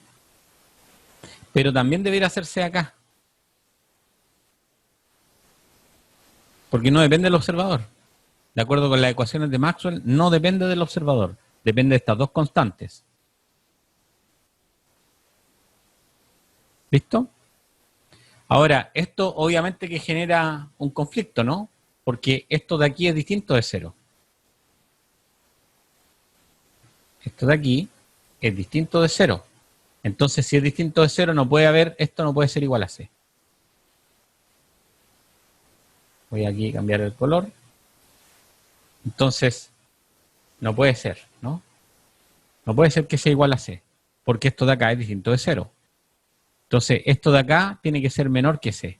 Pero también debiera ser C acá. Porque no depende del observador. De acuerdo con las ecuaciones de Maxwell, no depende del observador. Depende de estas dos constantes. ¿Listo? Ahora, esto obviamente que genera un conflicto, ¿no? Porque esto de aquí es distinto de 0. Esto de aquí es distinto de 0. Entonces, si es distinto de 0, no puede haber, esto no puede ser igual a C. Voy aquí a cambiar el color. Entonces, no puede ser, ¿no? No puede ser que sea igual a C, porque esto de acá es distinto de 0. Entonces, esto de acá tiene que ser menor que C.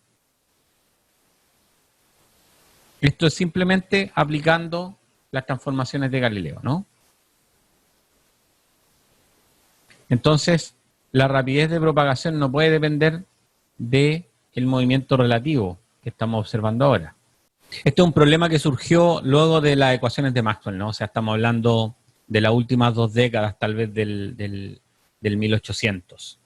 Esto es simplemente aplicando las transformaciones de Galileo, ¿no? Entonces, la rapidez de propagación no puede depender del movimiento relativo que estamos observando ahora. Este es un problema que surgió luego de las ecuaciones de Maxwell, ¿no? O sea, estamos hablando de las últimas 2 décadas, tal vez del 1800.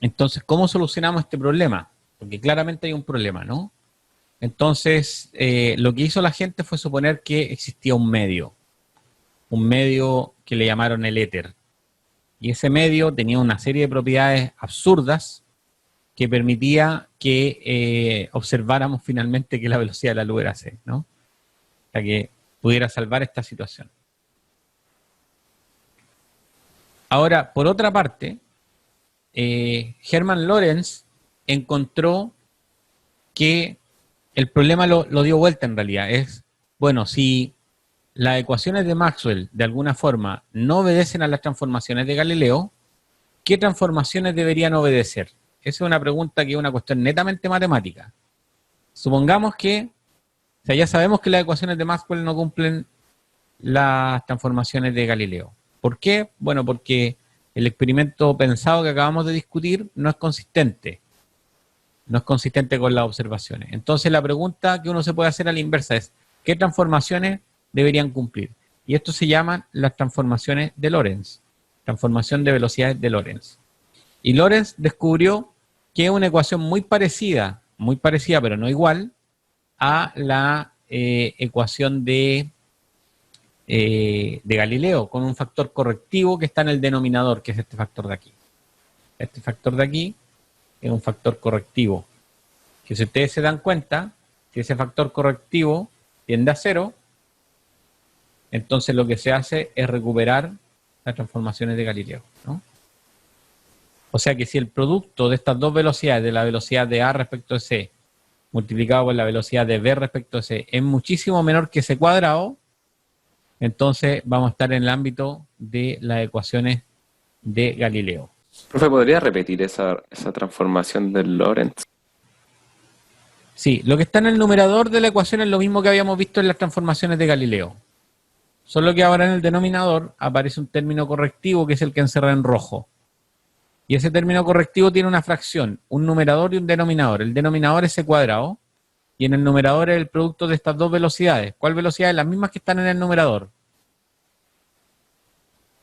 Entonces, ¿cómo solucionamos este problema? Porque claramente hay un problema, ¿no? Entonces, lo que hizo la gente fue suponer que existía un medio que le llamaron el éter. Y ese medio tenía una serie de propiedades absurdas que permitía que observáramos finalmente que la velocidad de la luz era c, ¿no? O sea, que pudiera salvar esta situación. Ahora, por otra parte, Hermann Lorentz encontró que el problema lo dio vuelta en realidad. Es, bueno, si las ecuaciones de Maxwell de alguna forma no obedecen a las transformaciones de Galileo, ¿qué transformaciones deberían obedecer? Esa es una pregunta que es una cuestión netamente matemática. Supongamos que, o sea, ya sabemos que las ecuaciones de Maxwell no cumplen las transformaciones de Galileo. ¿Por qué? Bueno, porque el experimento pensado que acabamos de discutir no es consistente. No es consistente con las observaciones. Entonces la pregunta que uno se puede hacer a la inversa es, ¿qué transformaciones deberían cumplir? Y esto se llaman las transformaciones de Lorentz. Transformación de velocidades de Lorentz. Y Lorentz descubrió que es una ecuación muy parecida pero no igual, a la ecuación de Galileo, con un factor correctivo que está en el denominador, que es este factor de aquí. Este factor de aquí es un factor correctivo, que si ustedes se dan cuenta, si ese factor correctivo tiende a 0, entonces lo que se hace es recuperar las transformaciones de Galileo, ¿no? O sea que si el producto de estas dos velocidades, de la velocidad de A respecto de C, multiplicado por la velocidad de B respecto de C, es muchísimo menor que C cuadrado, entonces vamos a estar en el ámbito de las ecuaciones de Galileo. Profe, ¿podría repetir esa transformación de Lorentz? Sí, lo que está en el numerador de la ecuación es lo mismo que habíamos visto en las transformaciones de Galileo. Solo que ahora en el denominador aparece un término correctivo que es el que encerra en rojo. Y ese término correctivo tiene una fracción, un numerador y un denominador. El denominador es C cuadrado y en el numerador es el producto de estas dos velocidades. ¿Cuál velocidad? Las mismas que están en el numerador.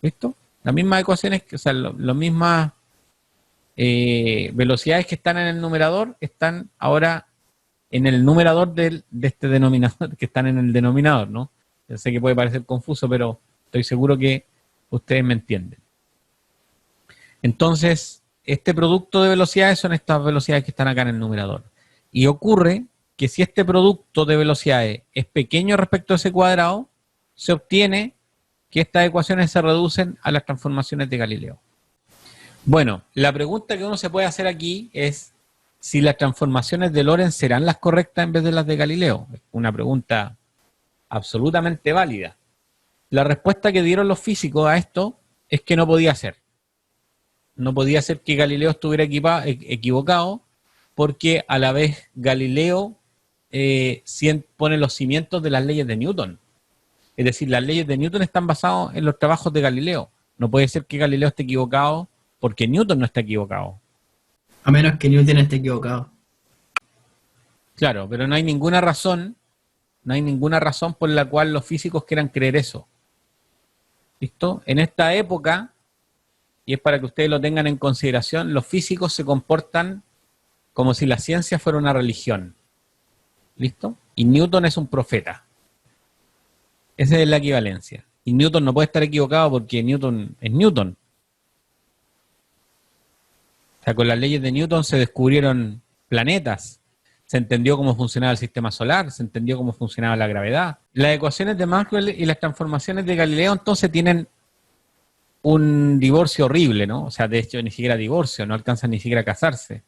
¿Listo? Las mismas ecuaciones, o sea, las mismas velocidades que están en el numerador están ahora en el numerador de este denominador, que están en el denominador, ¿no? Yo sé que puede parecer confuso, pero estoy seguro que ustedes me entienden. Entonces, este producto de velocidades son estas velocidades que están acá en el numerador. Y ocurre que si este producto de velocidades es pequeño respecto a ese cuadrado, se obtiene que estas ecuaciones se reducen a las transformaciones de Galileo. Bueno, la pregunta que uno se puede hacer aquí es si las transformaciones de Lorentz serán las correctas en vez de las de Galileo. Una pregunta absolutamente válida. La respuesta que dieron los físicos a esto es que no podía ser. No podía ser que Galileo estuviera equivocado, porque a la vez Galileo pone los cimientos de las leyes de Newton. Es decir, las leyes de Newton están basadas en los trabajos de Galileo. No puede ser que Galileo esté equivocado porque Newton no está equivocado. A menos que Newton esté equivocado. Claro, pero no hay ninguna razón por la cual los físicos quieran creer eso. ¿Listo? En esta época, y es para que ustedes lo tengan en consideración, los físicos se comportan como si la ciencia fuera una religión. ¿Listo? Y Newton es un profeta. Esa es la equivalencia. Y Newton no puede estar equivocado porque Newton es Newton. O sea, con las leyes de Newton se descubrieron planetas, se entendió cómo funcionaba el sistema solar, se entendió cómo funcionaba la gravedad. Las ecuaciones de Maxwell y las transformaciones de Galileo entonces tienen un divorcio horrible, ¿no? O sea, de hecho ni siquiera divorcio, no alcanzan ni siquiera a casarse.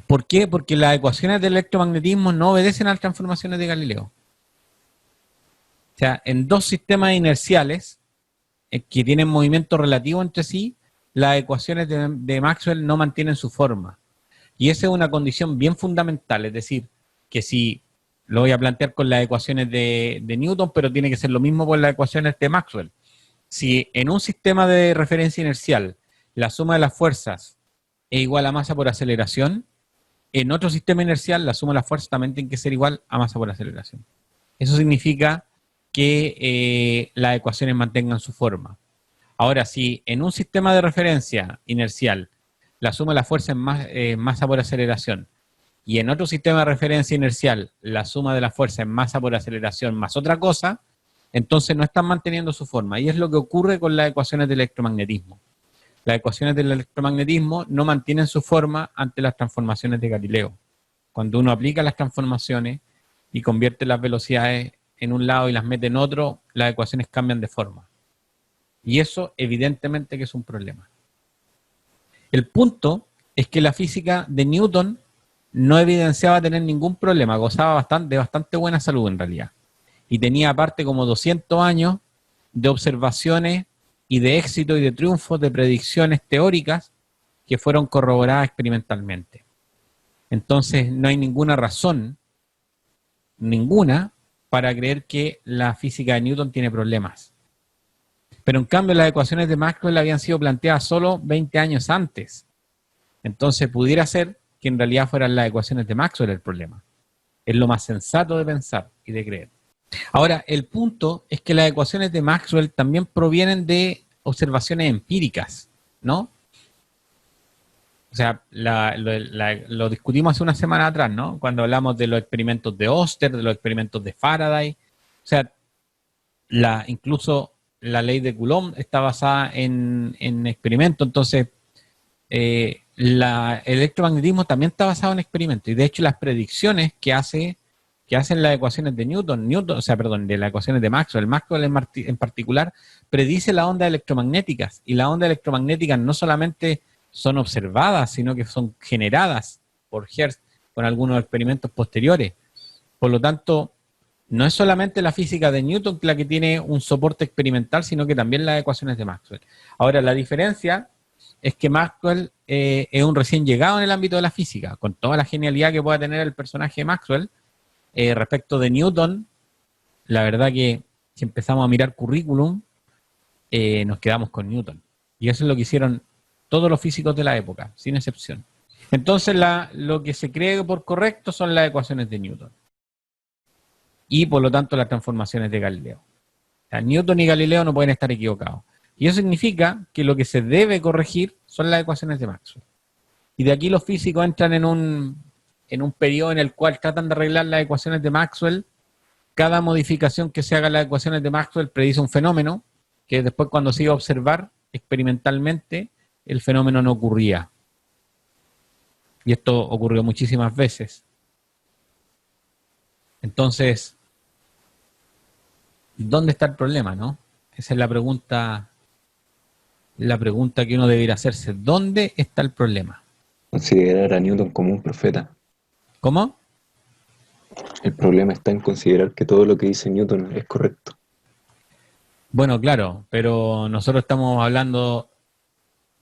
¿Por qué? Porque las ecuaciones del electromagnetismo no obedecen a las transformaciones de Galileo. O sea, en dos sistemas inerciales que tienen movimiento relativo entre sí, las ecuaciones de Maxwell no mantienen su forma. Y esa es una condición bien fundamental, es decir, que si lo voy a plantear con las ecuaciones de Newton, pero tiene que ser lo mismo con las ecuaciones de Maxwell. si en un sistema de referencia inercial la suma de las fuerzas es igual a masa por aceleración, en otro sistema inercial la suma de las fuerzas también tiene que ser igual a masa por aceleración. Eso significa que las ecuaciones mantengan su forma. Ahora, si en un sistema de referencia inercial la suma de las fuerzas es masa por aceleración, y en otro sistema de referencia inercial la suma de las fuerzas es masa por aceleración más otra cosa, entonces no están manteniendo su forma. Y es lo que ocurre con las ecuaciones del electromagnetismo. Las ecuaciones del electromagnetismo no mantienen su forma ante las transformaciones de Galileo. Cuando uno aplica las transformaciones y convierte las velocidades en un lado y las mete en otro, las ecuaciones cambian de forma. Y eso evidentemente que es un problema. El punto es que la física de Newton no evidenciaba tener ningún problema, gozaba de bastante buena salud en realidad. Y tenía aparte como 200 años de observaciones y de éxito y de triunfos de predicciones teóricas que fueron corroboradas experimentalmente. Entonces no hay ninguna razón, ninguna, para creer que la física de Newton tiene problemas. Pero en cambio las ecuaciones de Maxwell habían sido planteadas solo 20 años antes. Entonces pudiera ser que en realidad fueran las ecuaciones de Maxwell el problema. Es lo más sensato de pensar y de creer. Ahora, el punto es que las ecuaciones de Maxwell también provienen de observaciones empíricas, ¿no? O sea, lo discutimos hace una semana atrás, ¿no? Cuando hablamos de los experimentos de Oster, de los experimentos de Faraday. O sea, incluso la ley de Coulomb está basada en experimentos. Entonces, el electromagnetismo también está basado en experimentos. Y de hecho, las predicciones que hacen las ecuaciones de de las ecuaciones de Maxwell. Maxwell en particular predice las ondas electromagnéticas, y las ondas electromagnéticas no solamente son observadas, sino que son generadas por Hertz con algunos experimentos posteriores. Por lo tanto, no es solamente la física de Newton la que tiene un soporte experimental, sino que también las ecuaciones de Maxwell. Ahora, la diferencia es que Maxwell es un recién llegado en el ámbito de la física, con toda la genialidad que pueda tener el personaje de Maxwell. Respecto de Newton, la verdad que si empezamos a mirar currículum, nos quedamos con Newton. Y eso es lo que hicieron todos los físicos de la época, sin excepción. Entonces, lo que se cree por correcto son las ecuaciones de Newton. Y, por lo tanto, las transformaciones de Galileo. O sea, Newton y Galileo no pueden estar equivocados. Y eso significa que lo que se debe corregir son las ecuaciones de Maxwell. Y de aquí los físicos entran en un periodo en el cual tratan de arreglar las ecuaciones de Maxwell. Cada modificación que se haga en las ecuaciones de Maxwell predice un fenómeno que después, cuando se iba a observar experimentalmente, el fenómeno no ocurría. Y esto ocurrió muchísimas veces. Entonces, ¿dónde está el problema, no? Esa es la pregunta que uno debería hacerse. ¿Dónde está el problema? Considerar a Newton como un profeta. ¿Cómo? El problema está en considerar que todo lo que dice Newton es correcto. Bueno, claro, pero nosotros estamos hablando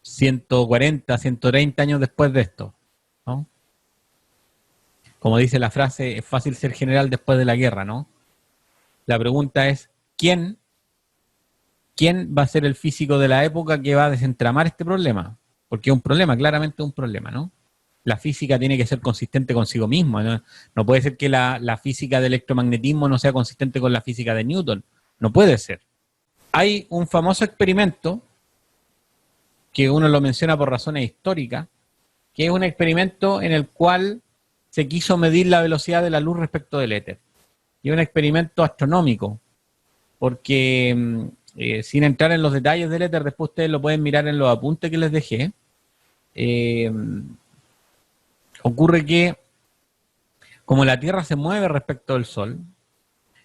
140, 130 años después de esto, ¿no? Como dice la frase, es fácil ser general después de la guerra, ¿no? La pregunta es, ¿quién va a ser el físico de la época que va a desentramar este problema? Porque es un problema, claramente es un problema, ¿no? La física tiene que ser consistente consigo misma, ¿no? No puede ser que la física del electromagnetismo no sea consistente con la física de Newton. No puede ser. Hay un famoso experimento que uno lo menciona por razones históricas, que es un experimento en el cual se quiso medir la velocidad de la luz respecto del éter. Y es un experimento astronómico, porque sin entrar en los detalles del éter, después ustedes lo pueden mirar en los apuntes que les dejé. Ocurre que como la Tierra se mueve respecto del Sol,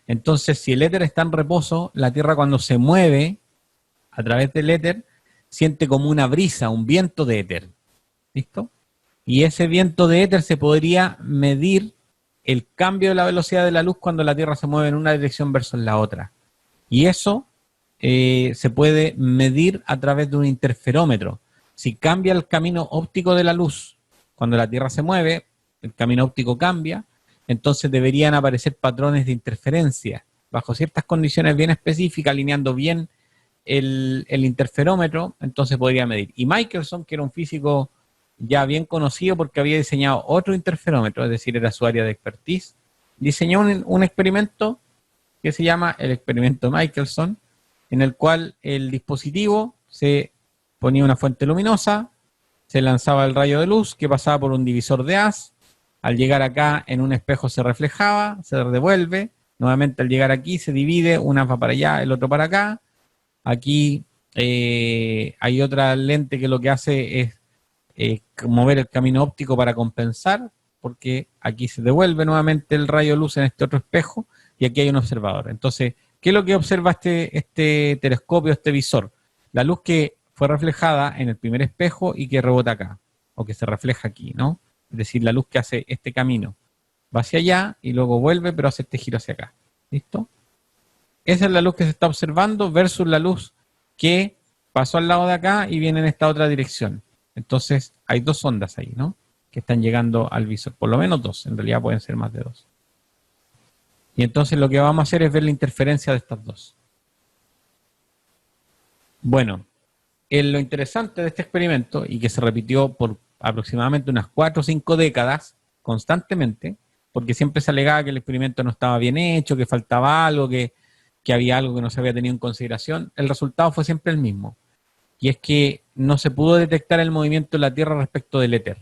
entonces si el éter está en reposo, la Tierra cuando se mueve a través del éter, siente como una brisa, un viento de éter. ¿Listo? Y ese viento de éter se podría medir el cambio de la velocidad de la luz cuando la Tierra se mueve en una dirección versus la otra. Y eso se puede medir a través de un interferómetro. Si cambia el camino óptico de la luz cuando la Tierra se mueve, el camino óptico cambia, entonces deberían aparecer patrones de interferencia bajo ciertas condiciones bien específicas, alineando bien el interferómetro, entonces podría medir. Y Michelson, que era un físico ya bien conocido porque había diseñado otro interferómetro, es decir, era su área de expertise, diseñó un experimento que se llama el experimento Michelson, en el cual el dispositivo se ponía una fuente luminosa, se lanzaba el rayo de luz que pasaba por un divisor de haz, al llegar acá en un espejo se reflejaba, se devuelve, nuevamente al llegar aquí se divide, una va para allá, el otro para acá. Aquí hay otra lente que lo que hace es mover el camino óptico para compensar, porque aquí se devuelve nuevamente el rayo de luz en este otro espejo y aquí hay un observador. Entonces, ¿qué es lo que observa este telescopio, este visor? La luz que fue reflejada en el primer espejo y que rebota acá, o que se refleja aquí, ¿no? Es decir, la luz que hace este camino va hacia allá y luego vuelve, pero hace este giro hacia acá. ¿Listo? Esa es la luz que se está observando versus la luz que pasó al lado de acá y viene en esta otra dirección. Entonces, hay dos ondas ahí, ¿no? Que están llegando al visor. Por lo menos dos, en realidad pueden ser más de dos. Y entonces lo que vamos a hacer es ver la interferencia de estas dos. Bueno, lo interesante de este experimento, y que se repitió por aproximadamente unas 4 o 5 décadas, constantemente, porque siempre se alegaba que el experimento no estaba bien hecho, que faltaba algo, que había algo que no se había tenido en consideración, el resultado fue siempre el mismo. Y es que no se pudo detectar el movimiento de la Tierra respecto del éter.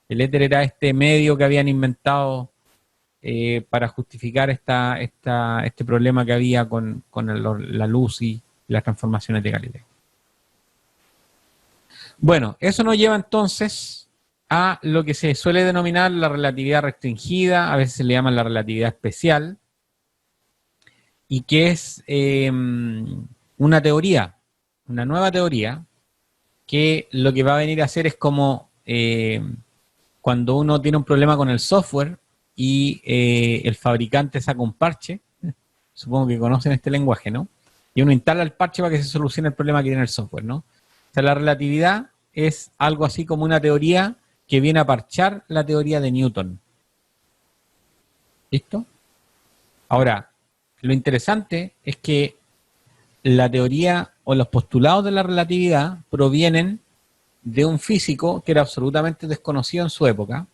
El éter era este medio que habían inventado para justificar este problema que había con la luz y las transformaciones de Galileo. Bueno, eso nos lleva entonces a lo que se suele denominar la relatividad restringida, a veces se le llama la relatividad especial, y que es una teoría, una nueva teoría, que lo que va a venir a hacer es como cuando uno tiene un problema con el software y el fabricante saca un parche, supongo que conocen este lenguaje, ¿no? Y uno instala el parche para que se solucione el problema que tiene el software, ¿no? O sea, la relatividad es algo así como una teoría que viene a parchar la teoría de Newton. ¿Listo? Ahora, lo interesante es que la teoría o los postulados de la relatividad provienen de un físico que era absolutamente desconocido en su época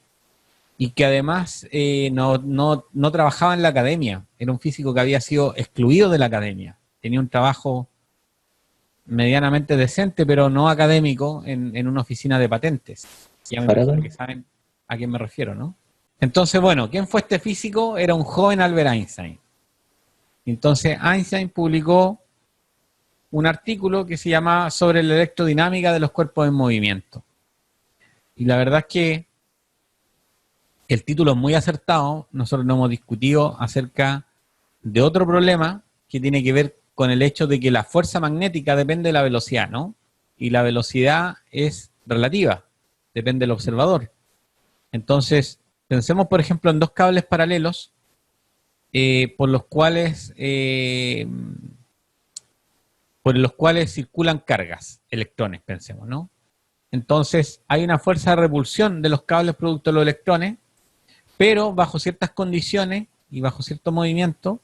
y que además no trabajaba en la academia. Era un físico que había sido excluido de la academia. Tenía un trabajo medianamente decente, pero no académico, en una oficina de patentes. Ya me imagino que saben a quién me refiero, ¿no? Entonces, bueno, ¿quién fue este físico? Era un joven Albert Einstein. Entonces, Einstein publicó un artículo que se llama Sobre la electrodinámica de los cuerpos en movimiento. Y la verdad es que el título es muy acertado. Nosotros no hemos discutido acerca de otro problema que tiene que ver con el hecho de que la fuerza magnética depende de la velocidad, ¿no? Y la velocidad es relativa, depende del observador. Entonces, pensemos, por ejemplo, en dos cables paralelos por los cuales circulan cargas, electrones, pensemos, ¿no? Entonces, hay una fuerza de repulsión de los cables producto de los electrones, pero bajo ciertas condiciones y bajo cierto movimiento,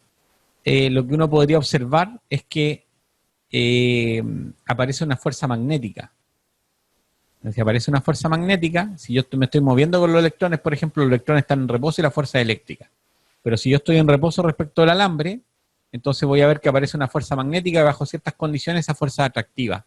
lo que uno podría observar es que aparece una fuerza magnética. Si aparece una fuerza magnética, si yo me estoy moviendo con los electrones, por ejemplo, los electrones están en reposo y la fuerza es eléctrica. Pero si yo estoy en reposo respecto al alambre, entonces voy a ver que aparece una fuerza magnética y bajo ciertas condiciones esa fuerza es atractiva.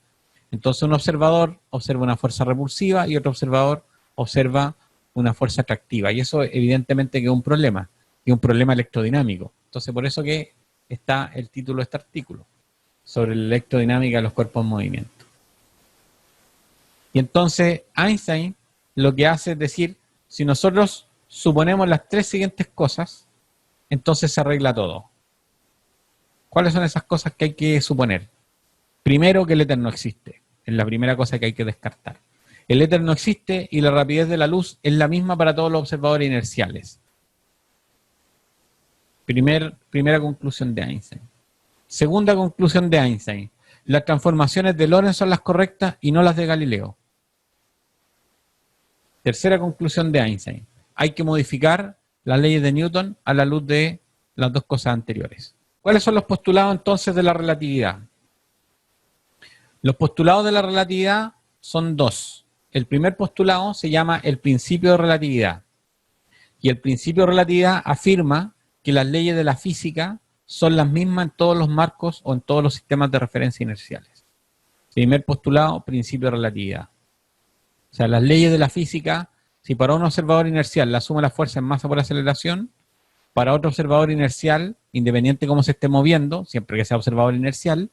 Entonces un observador observa una fuerza repulsiva y otro observador observa una fuerza atractiva. Y eso evidentemente que es un problema electrodinámico. Entonces por eso que está el título de este artículo, sobre la electrodinámica de los cuerpos en movimiento. Y entonces Einstein lo que hace es decir, si nosotros suponemos las tres siguientes cosas, entonces se arregla todo. ¿Cuáles son esas cosas que hay que suponer? Primero, que el éter no existe. Es la primera cosa que hay que descartar. El éter no existe y la rapidez de la luz es la misma para todos los observadores inerciales. Primera conclusión de Einstein. Segunda conclusión de Einstein. Las transformaciones de Lorentz son las correctas y no las de Galileo. Tercera conclusión de Einstein. Hay que modificar las leyes de Newton a la luz de las dos cosas anteriores. ¿Cuáles son los postulados entonces de la relatividad? Los postulados de la relatividad son dos. El primer postulado se llama el principio de relatividad. Y el principio de relatividad afirma que las leyes de la física son las mismas en todos los marcos o en todos los sistemas de referencia inerciales. Primer postulado, principio de relatividad. O sea, las leyes de la física, si para un observador inercial la suma de la fuerza en masa por aceleración, para otro observador inercial, independiente de cómo se esté moviendo, siempre que sea observador inercial,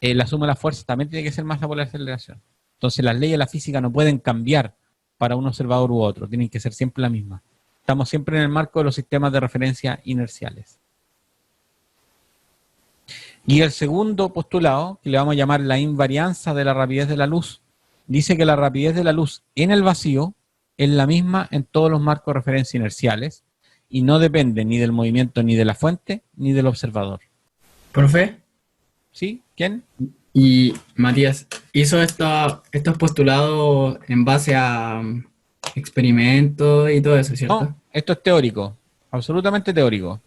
la suma de la fuerza también tiene que ser masa por aceleración. Entonces las leyes de la física no pueden cambiar para un observador u otro, tienen que ser siempre la misma. Estamos siempre en el marco de los sistemas de referencia inerciales. Y el segundo postulado, que le vamos a llamar la invarianza de la rapidez de la luz, dice que la rapidez de la luz en el vacío es la misma en todos los marcos de referencia inerciales y no depende ni del movimiento ni de la fuente ni del observador. ¿Profe? ¿Sí? ¿Quién? Y Matías, ¿hizo estos postulados en base a experimentos y todo eso, cierto? No, esto es teórico, absolutamente teórico.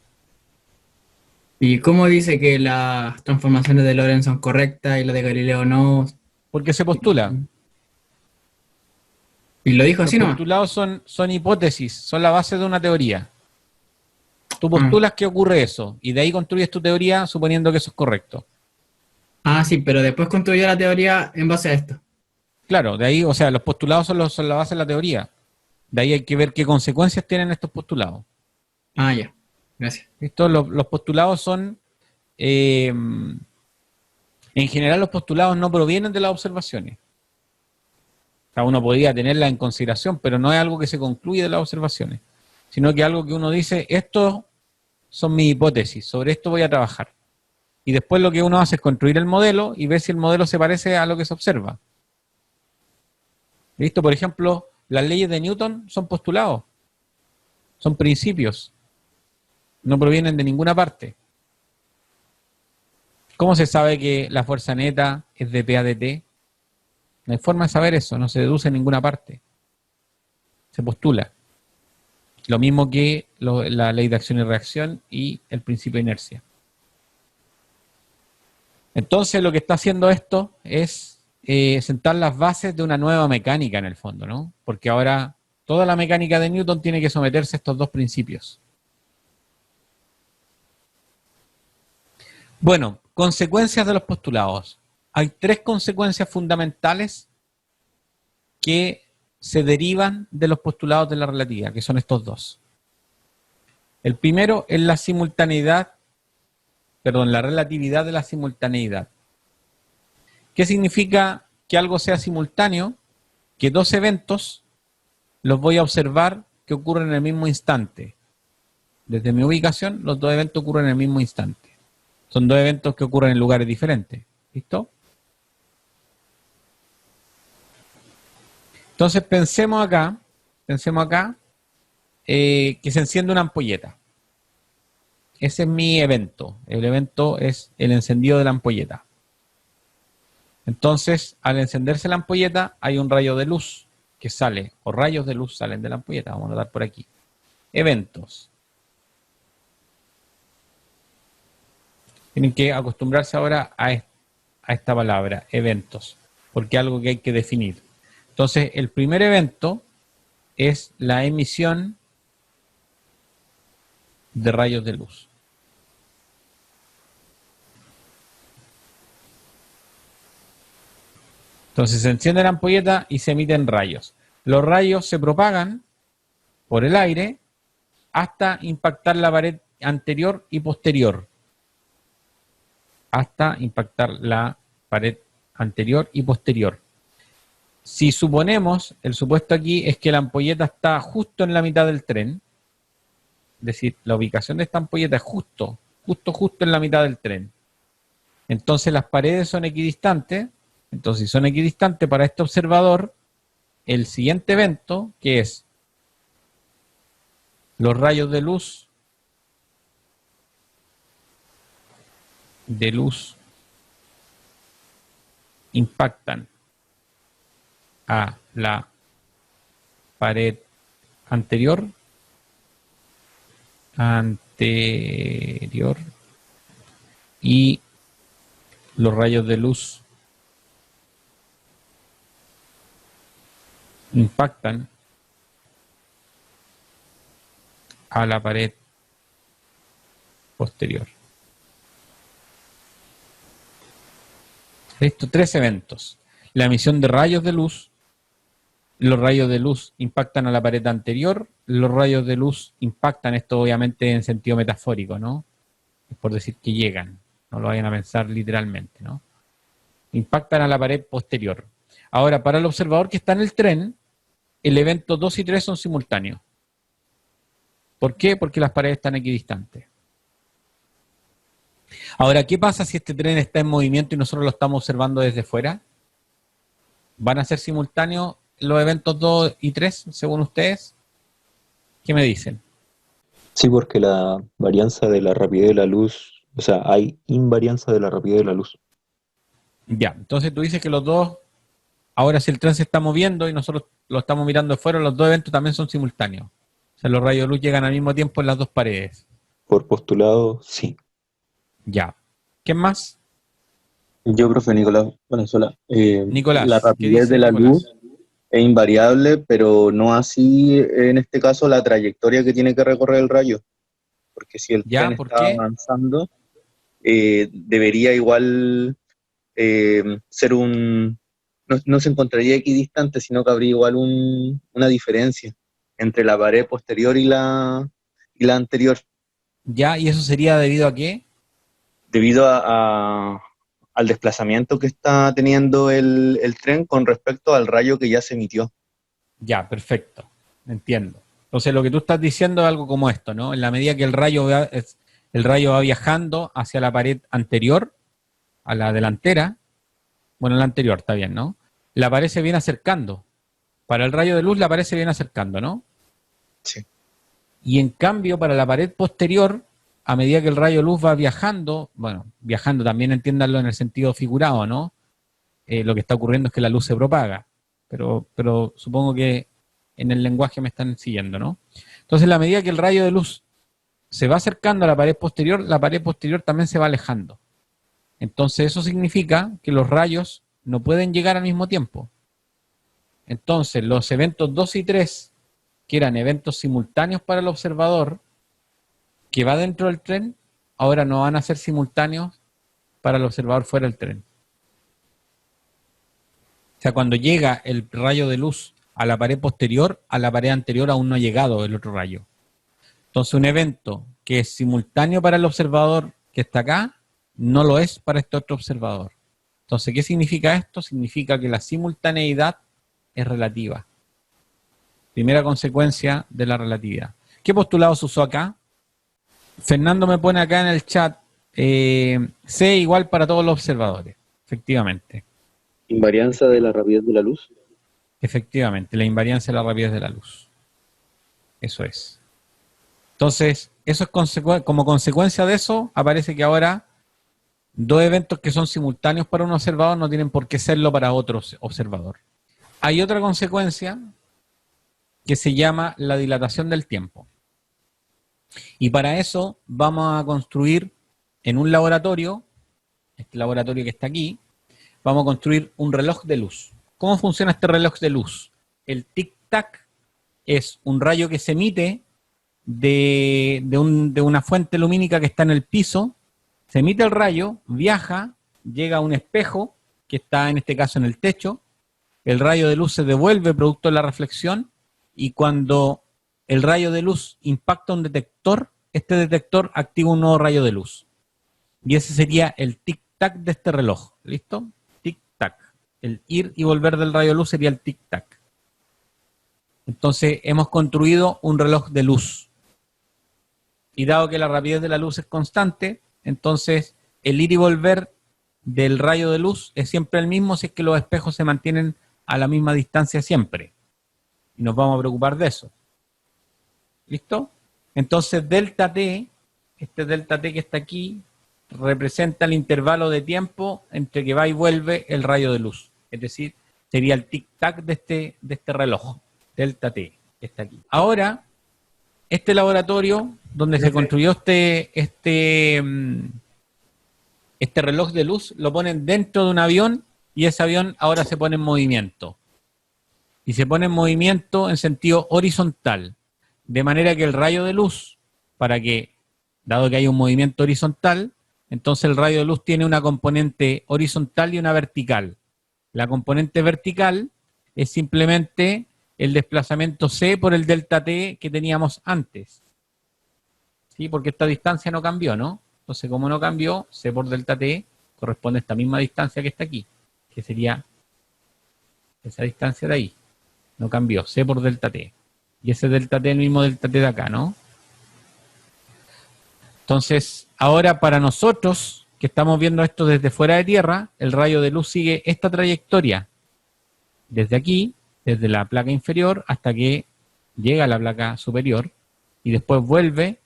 ¿Y cómo dice que las transformaciones de Lorentz son correctas y las de Galileo no? Porque se postula. Y lo dijo así, Los ¿no? postulados son hipótesis, son la base de una teoría. Tú postulas que ocurre eso y de ahí construyes tu teoría suponiendo que eso es correcto. Ah, sí, pero después construyó la teoría en base a esto. Claro, de ahí, o sea, los postulados son la base de la teoría. De ahí hay que ver qué consecuencias tienen estos postulados. Ah, ya. Gracias. ¿Listo? Los postulados son... en general los postulados no provienen de las observaciones. O sea, uno podría tenerlas en consideración, pero no es algo que se concluye de las observaciones, sino que algo que uno dice, esto son mis hipótesis, sobre esto voy a trabajar. Y después lo que uno hace es construir el modelo y ver si el modelo se parece a lo que se observa. ¿Listo? Por ejemplo, las leyes de Newton son postulados, son principios, no provienen de ninguna parte. ¿Cómo se sabe que la fuerza neta es de P a dt? No hay forma de saber eso, no se deduce en ninguna parte. Se postula. Lo mismo que la ley de acción y reacción y el principio de inercia. Entonces lo que está haciendo esto es sentar las bases de una nueva mecánica en el fondo, ¿no? Porque ahora toda la mecánica de Newton tiene que someterse a estos dos principios. Bueno, consecuencias de los postulados. Hay tres consecuencias fundamentales que se derivan de los postulados de la relatividad, que son estos dos. El primero es la simultaneidad, la relatividad de la simultaneidad. ¿Qué significa que algo sea simultáneo? Que dos eventos los voy a observar que ocurren en el mismo instante. Desde mi ubicación, los dos eventos ocurren en el mismo instante. Son dos eventos que ocurren en lugares diferentes. ¿Listo? Entonces pensemos acá que se enciende una ampolleta. Ese es mi evento. El evento es el encendido de la ampolleta. Entonces, al encenderse la ampolleta, hay un rayo de luz que sale, o rayos de luz salen de la ampolleta. Vamos a dar por aquí. Eventos. Tienen que acostumbrarse ahora a esta palabra, eventos, porque es algo que hay que definir. Entonces, el primer evento es la emisión de rayos de luz. Entonces se enciende la ampolleta y se emiten rayos. Los rayos se propagan por el aire hasta impactar la pared anterior y posterior. Hasta impactar la pared anterior y posterior. Si suponemos, el supuesto aquí es que la ampolleta está justo en la mitad del tren, es decir, la ubicación de esta ampolleta es justo en la mitad del tren. Entonces las paredes son equidistantes. Entonces, si son equidistantes para este observador, el siguiente evento, que es los rayos de luz impactan a la pared anterior y los rayos de luz impactan a la pared posterior. Listo, 3 eventos. La emisión de rayos de luz, los rayos de luz impactan a la pared anterior, los rayos de luz impactan, esto obviamente en sentido metafórico, ¿no? Es por decir que llegan, no lo vayan a pensar literalmente, ¿no? Impactan a la pared posterior. Ahora, para el observador que está en el tren, el evento 2 y 3 son simultáneos. ¿Por qué? Porque las paredes están equidistantes. Ahora, ¿qué pasa si este tren está en movimiento y nosotros lo estamos observando desde fuera? ¿Van a ser simultáneos los eventos 2 y 3, según ustedes? ¿Qué me dicen? Sí, porque la varianza de la rapidez de la luz, o sea, hay invarianza de la rapidez de la luz. Ya, entonces tú dices que los dos, ahora si el tren se está moviendo y nosotros lo estamos mirando de fuera, los dos eventos también son simultáneos. O sea, los rayos de luz llegan al mismo tiempo en las dos paredes. Por postulado, sí. Ya. ¿Quién más? Yo, profe Nicolás Valenzuela. Nicolás, La ¿qué rapidez dice de la Nicolás? luz es invariable, pero no así en este caso la trayectoria que tiene que recorrer el rayo. Porque si el ¿Ya? tren ¿Por está qué? avanzando, debería igual ser un... No se encontraría equidistante, sino que habría igual una diferencia entre la pared posterior y la anterior, ¿Ya? ¿Y eso sería debido a qué? debido al desplazamiento que está teniendo el tren con respecto al rayo que ya se emitió. Ya, perfecto. Entiendo. Entonces lo que tú estás diciendo es algo como esto, ¿no? En la medida que el rayo va viajando hacia la pared anterior, a la delantera, bueno, la anterior, está bien, ¿no? La pared se viene acercando. Para el rayo de luz la pared se viene acercando, ¿no? Sí. Y en cambio, para la pared posterior, a medida que el rayo de luz va viajando, bueno, viajando también entiéndanlo en el sentido figurado, ¿no? Lo que está ocurriendo es que la luz se propaga. Pero supongo que en el lenguaje me están siguiendo, ¿no? Entonces, a medida que el rayo de luz se va acercando a la pared posterior también se va alejando. Entonces, eso significa que los rayos no pueden llegar al mismo tiempo. Entonces, los eventos 2 y 3, que eran eventos simultáneos para el observador, que va dentro del tren, ahora no van a ser simultáneos para el observador fuera del tren. O sea, cuando llega el rayo de luz a la pared posterior, a la pared anterior aún no ha llegado el otro rayo. Entonces, un evento que es simultáneo para el observador que está acá, no lo es para este otro observador. Entonces, ¿qué significa esto? Significa que la simultaneidad es relativa. Primera consecuencia de la relatividad. ¿Qué postulado se usó acá? Fernando me pone acá en el chat C igual para todos los observadores. Efectivamente. Invarianza de la rapidez de la luz. Efectivamente, la invariancia de la rapidez de la luz. Eso es. Entonces, eso es como consecuencia de eso, aparece que ahora dos eventos que son simultáneos para un observador no tienen por qué serlo para otro observador. Hay otra consecuencia que se llama la dilatación del tiempo. Y para eso vamos a construir en un laboratorio, este laboratorio que está aquí, vamos a construir un reloj de luz. ¿Cómo funciona este reloj de luz? El tic-tac es un rayo que se emite de una fuente lumínica que está en el piso, se emite el rayo, viaja, llega a un espejo que está en este caso en el techo, el rayo de luz se devuelve producto de la reflexión y cuando el rayo de luz impacta un detector, este detector activa un nuevo rayo de luz. Y ese sería el tic-tac de este reloj. ¿Listo? Tic-tac. El ir y volver del rayo de luz sería el tic-tac. Entonces hemos construido un reloj de luz. Y dado que la rapidez de la luz es constante, entonces el ir y volver del rayo de luz es siempre el mismo si es que los espejos se mantienen a la misma distancia siempre. Y nos vamos a preocupar de eso. ¿Listo? Entonces delta t, este delta t que está aquí, representa el intervalo de tiempo entre que va y vuelve el rayo de luz. Es decir, sería el tic-tac de este reloj, delta t, que está aquí. Ahora, este laboratorio donde se construyó este reloj de luz, lo ponen dentro de un avión y ese avión ahora se pone en movimiento. y se pone en movimiento en sentido horizontal, de manera que el rayo de luz, dado que hay un movimiento horizontal, entonces el rayo de luz tiene una componente horizontal y una vertical. La componente vertical es simplemente el desplazamiento c por el delta t que teníamos antes. ¿Sí? Porque esta distancia no cambió, ¿no? Entonces, como no cambió, c por delta t corresponde a esta misma distancia que está aquí, que sería esa distancia de ahí. No cambió, c por delta t. Y ese delta t es el mismo delta t de acá, ¿no? Entonces, ahora para nosotros, que estamos viendo esto desde fuera de tierra, el rayo de luz sigue esta trayectoria. Desde aquí, desde la placa inferior, hasta que llega a la placa superior, y después vuelve.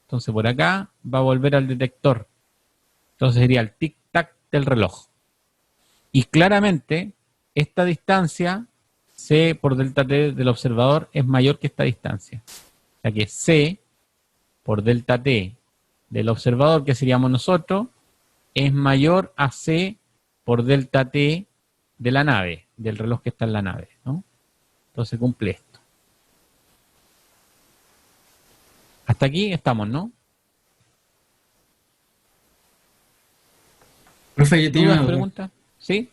Entonces por acá va a volver al detector. Entonces sería el tic-tac del reloj. Y claramente, esta distancia, c por delta t del observador, es mayor que esta distancia. O sea que c por delta t del observador, que seríamos nosotros, es mayor a c por delta t de la nave, del reloj que está en la nave, ¿no? Entonces cumple esto. Hasta aquí estamos, ¿no? Profe, yo tengo una pregunta. ¿Sí?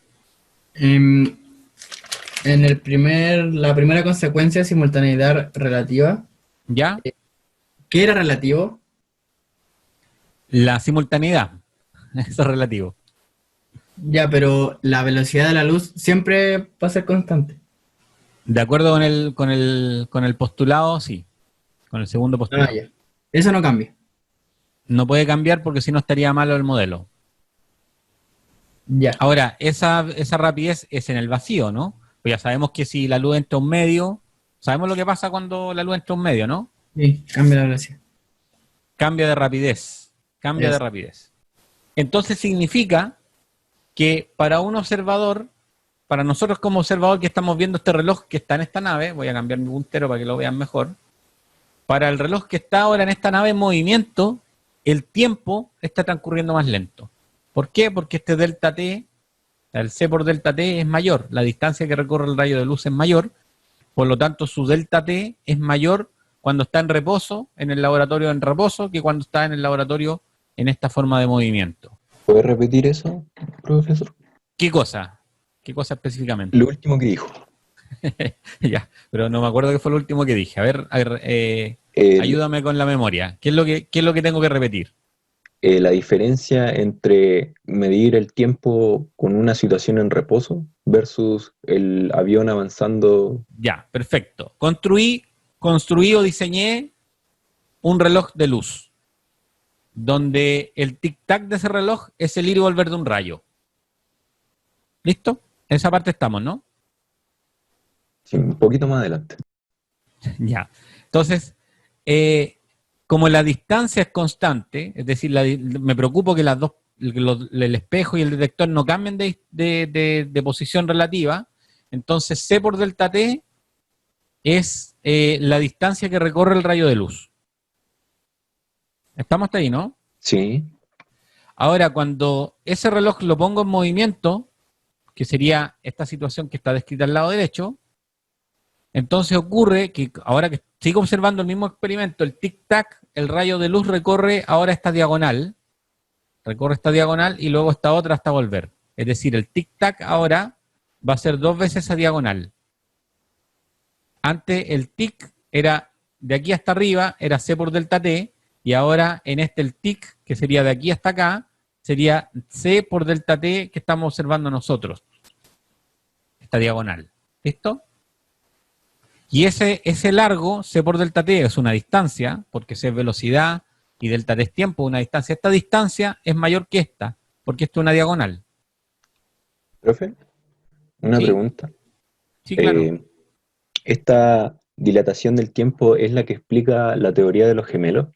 En la primera consecuencia, simultaneidad relativa. ¿Ya? ¿Qué era relativo? La simultaneidad. Eso es relativo. Ya, pero la velocidad de la luz siempre va a ser constante. De acuerdo con el postulado, sí. Con el segundo postulado. Ya. Eso no cambia. No puede cambiar porque si no estaría malo el modelo. Ya. Ahora, esa rapidez es en el vacío, ¿no? Pues ya sabemos que si la luz entra a un medio, sabemos lo que pasa cuando la luz entra a un medio, ¿no? Sí, cambia la velocidad. Cambia de rapidez. Cambia de rapidez. Entonces significa que para un observador, para nosotros como observador que estamos viendo este reloj que está en esta nave, voy a cambiar mi puntero para que lo vean mejor, para el reloj que está ahora en esta nave en movimiento, el tiempo está transcurriendo más lento. ¿Por qué? Porque este delta t, el c por delta t es mayor, la distancia que recorre el rayo de luz es mayor, por lo tanto su delta t es mayor cuando está en reposo, en el laboratorio en reposo, que cuando está en el laboratorio en esta forma de movimiento. ¿Puede repetir eso, profesor? ¿Qué cosa? ¿Qué cosa específicamente? Lo último que dijo. Ya, pero no me acuerdo qué fue lo último que dije. A ver, ayúdame con la memoria. ¿Qué es lo que tengo que repetir? La diferencia entre medir el tiempo con una situación en reposo versus el avión avanzando. Ya, perfecto. Construí o diseñé un reloj de luz, donde el tic-tac de ese reloj es el ir y volver de un rayo. ¿Listo? En esa parte estamos, ¿no? Sí, un poquito más adelante. Ya. Entonces, como la distancia es constante, es decir, me preocupo que las dos, el espejo y el detector no cambien de posición relativa, entonces C por delta T es la distancia que recorre el rayo de luz. ¿Estamos hasta ahí, no? Sí. Ahora, cuando ese reloj lo pongo en movimiento, que sería esta situación que está descrita al lado derecho, entonces ocurre que ahora que sigo observando el mismo experimento, el tic-tac, el rayo de luz recorre ahora esta diagonal, y luego esta otra hasta volver. Es decir, el tic-tac ahora va a ser 2 veces esa diagonal. Antes el tic era de aquí hasta arriba, era C por delta T, y ahora en este el tic, que sería de aquí hasta acá, sería C por delta T que estamos observando nosotros. Esta diagonal. ¿Listo? Y ese largo, C por delta T, es una distancia, porque C es velocidad y delta T es tiempo, una distancia. Esta distancia es mayor que esta, porque esto es una diagonal. ¿Profe? Una pregunta. Sí, claro. ¿Esta dilatación del tiempo es la que explica la teoría de los gemelos?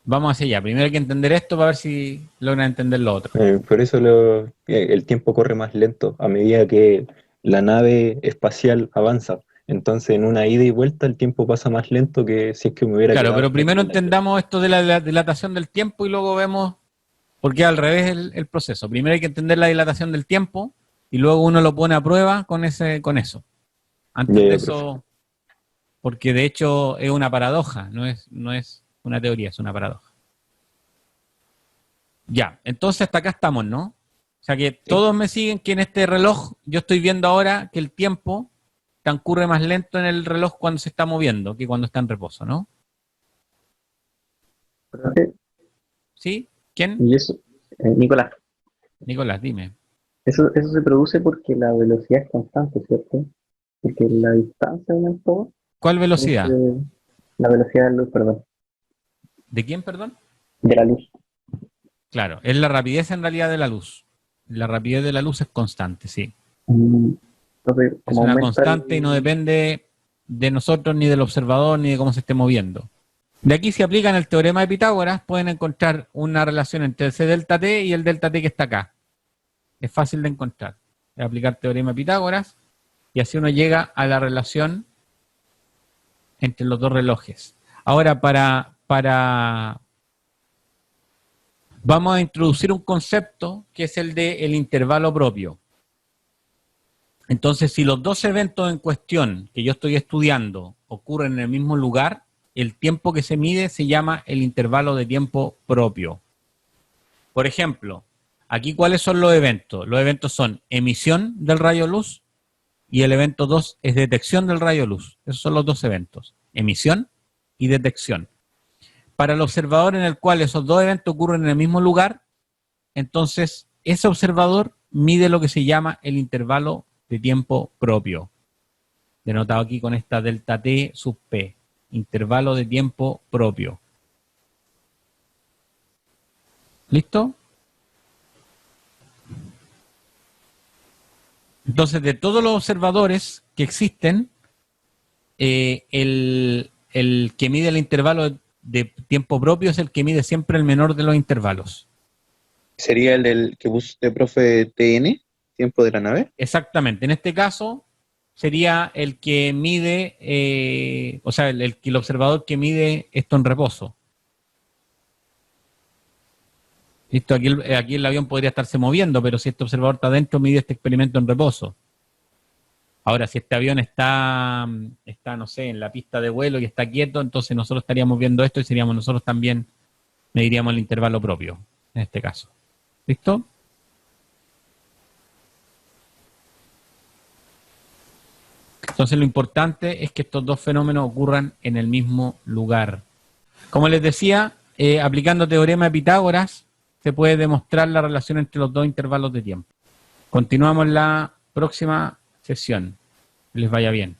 Vamos hacia allá. Primero hay que entender esto para ver si logran entender lo otro. Por eso el tiempo corre más lento a medida que la nave espacial avanza. Entonces, en una ida y vuelta, el tiempo pasa más lento que si es que me hubiera Claro, quedado pero primero entendamos esto de la dilatación del tiempo y luego vemos por qué al revés el proceso. Primero hay que entender la dilatación del tiempo y luego uno lo pone a prueba con eso. Antes de eso, porque de hecho es una paradoja, no es una teoría, es una paradoja. Ya, entonces hasta acá estamos, ¿no? O sea que todos me siguen que en este reloj, yo estoy viendo ahora que el tiempo transcurre más lento en el reloj cuando se está moviendo que cuando está en reposo, ¿no? ¿Sí? ¿Quién? Y eso, Nicolás, Nicolás, dime. eso se produce porque la velocidad es constante, ¿cierto? Porque la distancia aumentó. ¿Cuál velocidad? La velocidad de la luz, perdón. ¿De quién, perdón? De la luz. Claro, es la rapidez en realidad de la luz. La rapidez de la luz es constante, sí. Entonces, Es una constante y no depende de nosotros, ni del observador, ni de cómo se esté moviendo. De aquí, si aplican el teorema de Pitágoras, pueden encontrar una relación entre ese delta t y el delta t que está acá. Es fácil de encontrar. Es aplicar teorema de Pitágoras y así uno llega a la relación entre los dos relojes. Ahora, vamos a introducir un concepto que es el de el intervalo propio. Entonces, si los dos eventos en cuestión que yo estoy estudiando ocurren en el mismo lugar, el tiempo que se mide se llama el intervalo de tiempo propio. Por ejemplo, aquí, ¿cuáles son los eventos? Los eventos son emisión del rayo luz y el evento 2 es detección del rayo luz. Esos son los dos eventos, emisión y detección. Para el observador en el cual esos dos eventos ocurren en el mismo lugar, entonces ese observador mide lo que se llama el intervalo de tiempo propio, denotado aquí con esta delta t sub p, intervalo de tiempo propio. ¿Listo? Entonces, de todos los observadores que existen, el que mide el intervalo de tiempo propio es el que mide siempre el menor de los intervalos. ¿Sería el del que busque profe TN, tiempo de la nave? Exactamente. En este caso sería el que mide, o sea, el observador que mide esto en reposo. Listo, aquí el avión podría estarse moviendo, pero si este observador está adentro, mide este experimento en reposo. Ahora, si este avión está, no sé, en la pista de vuelo y está quieto, entonces nosotros estaríamos viendo esto y seríamos nosotros también, mediríamos el intervalo propio, en este caso. ¿Listo? Entonces lo importante es que estos dos fenómenos ocurran en el mismo lugar. Como les decía, aplicando teorema de Pitágoras, se puede demostrar la relación entre los dos intervalos de tiempo. Continuamos la próxima sesión. Que les vaya bien.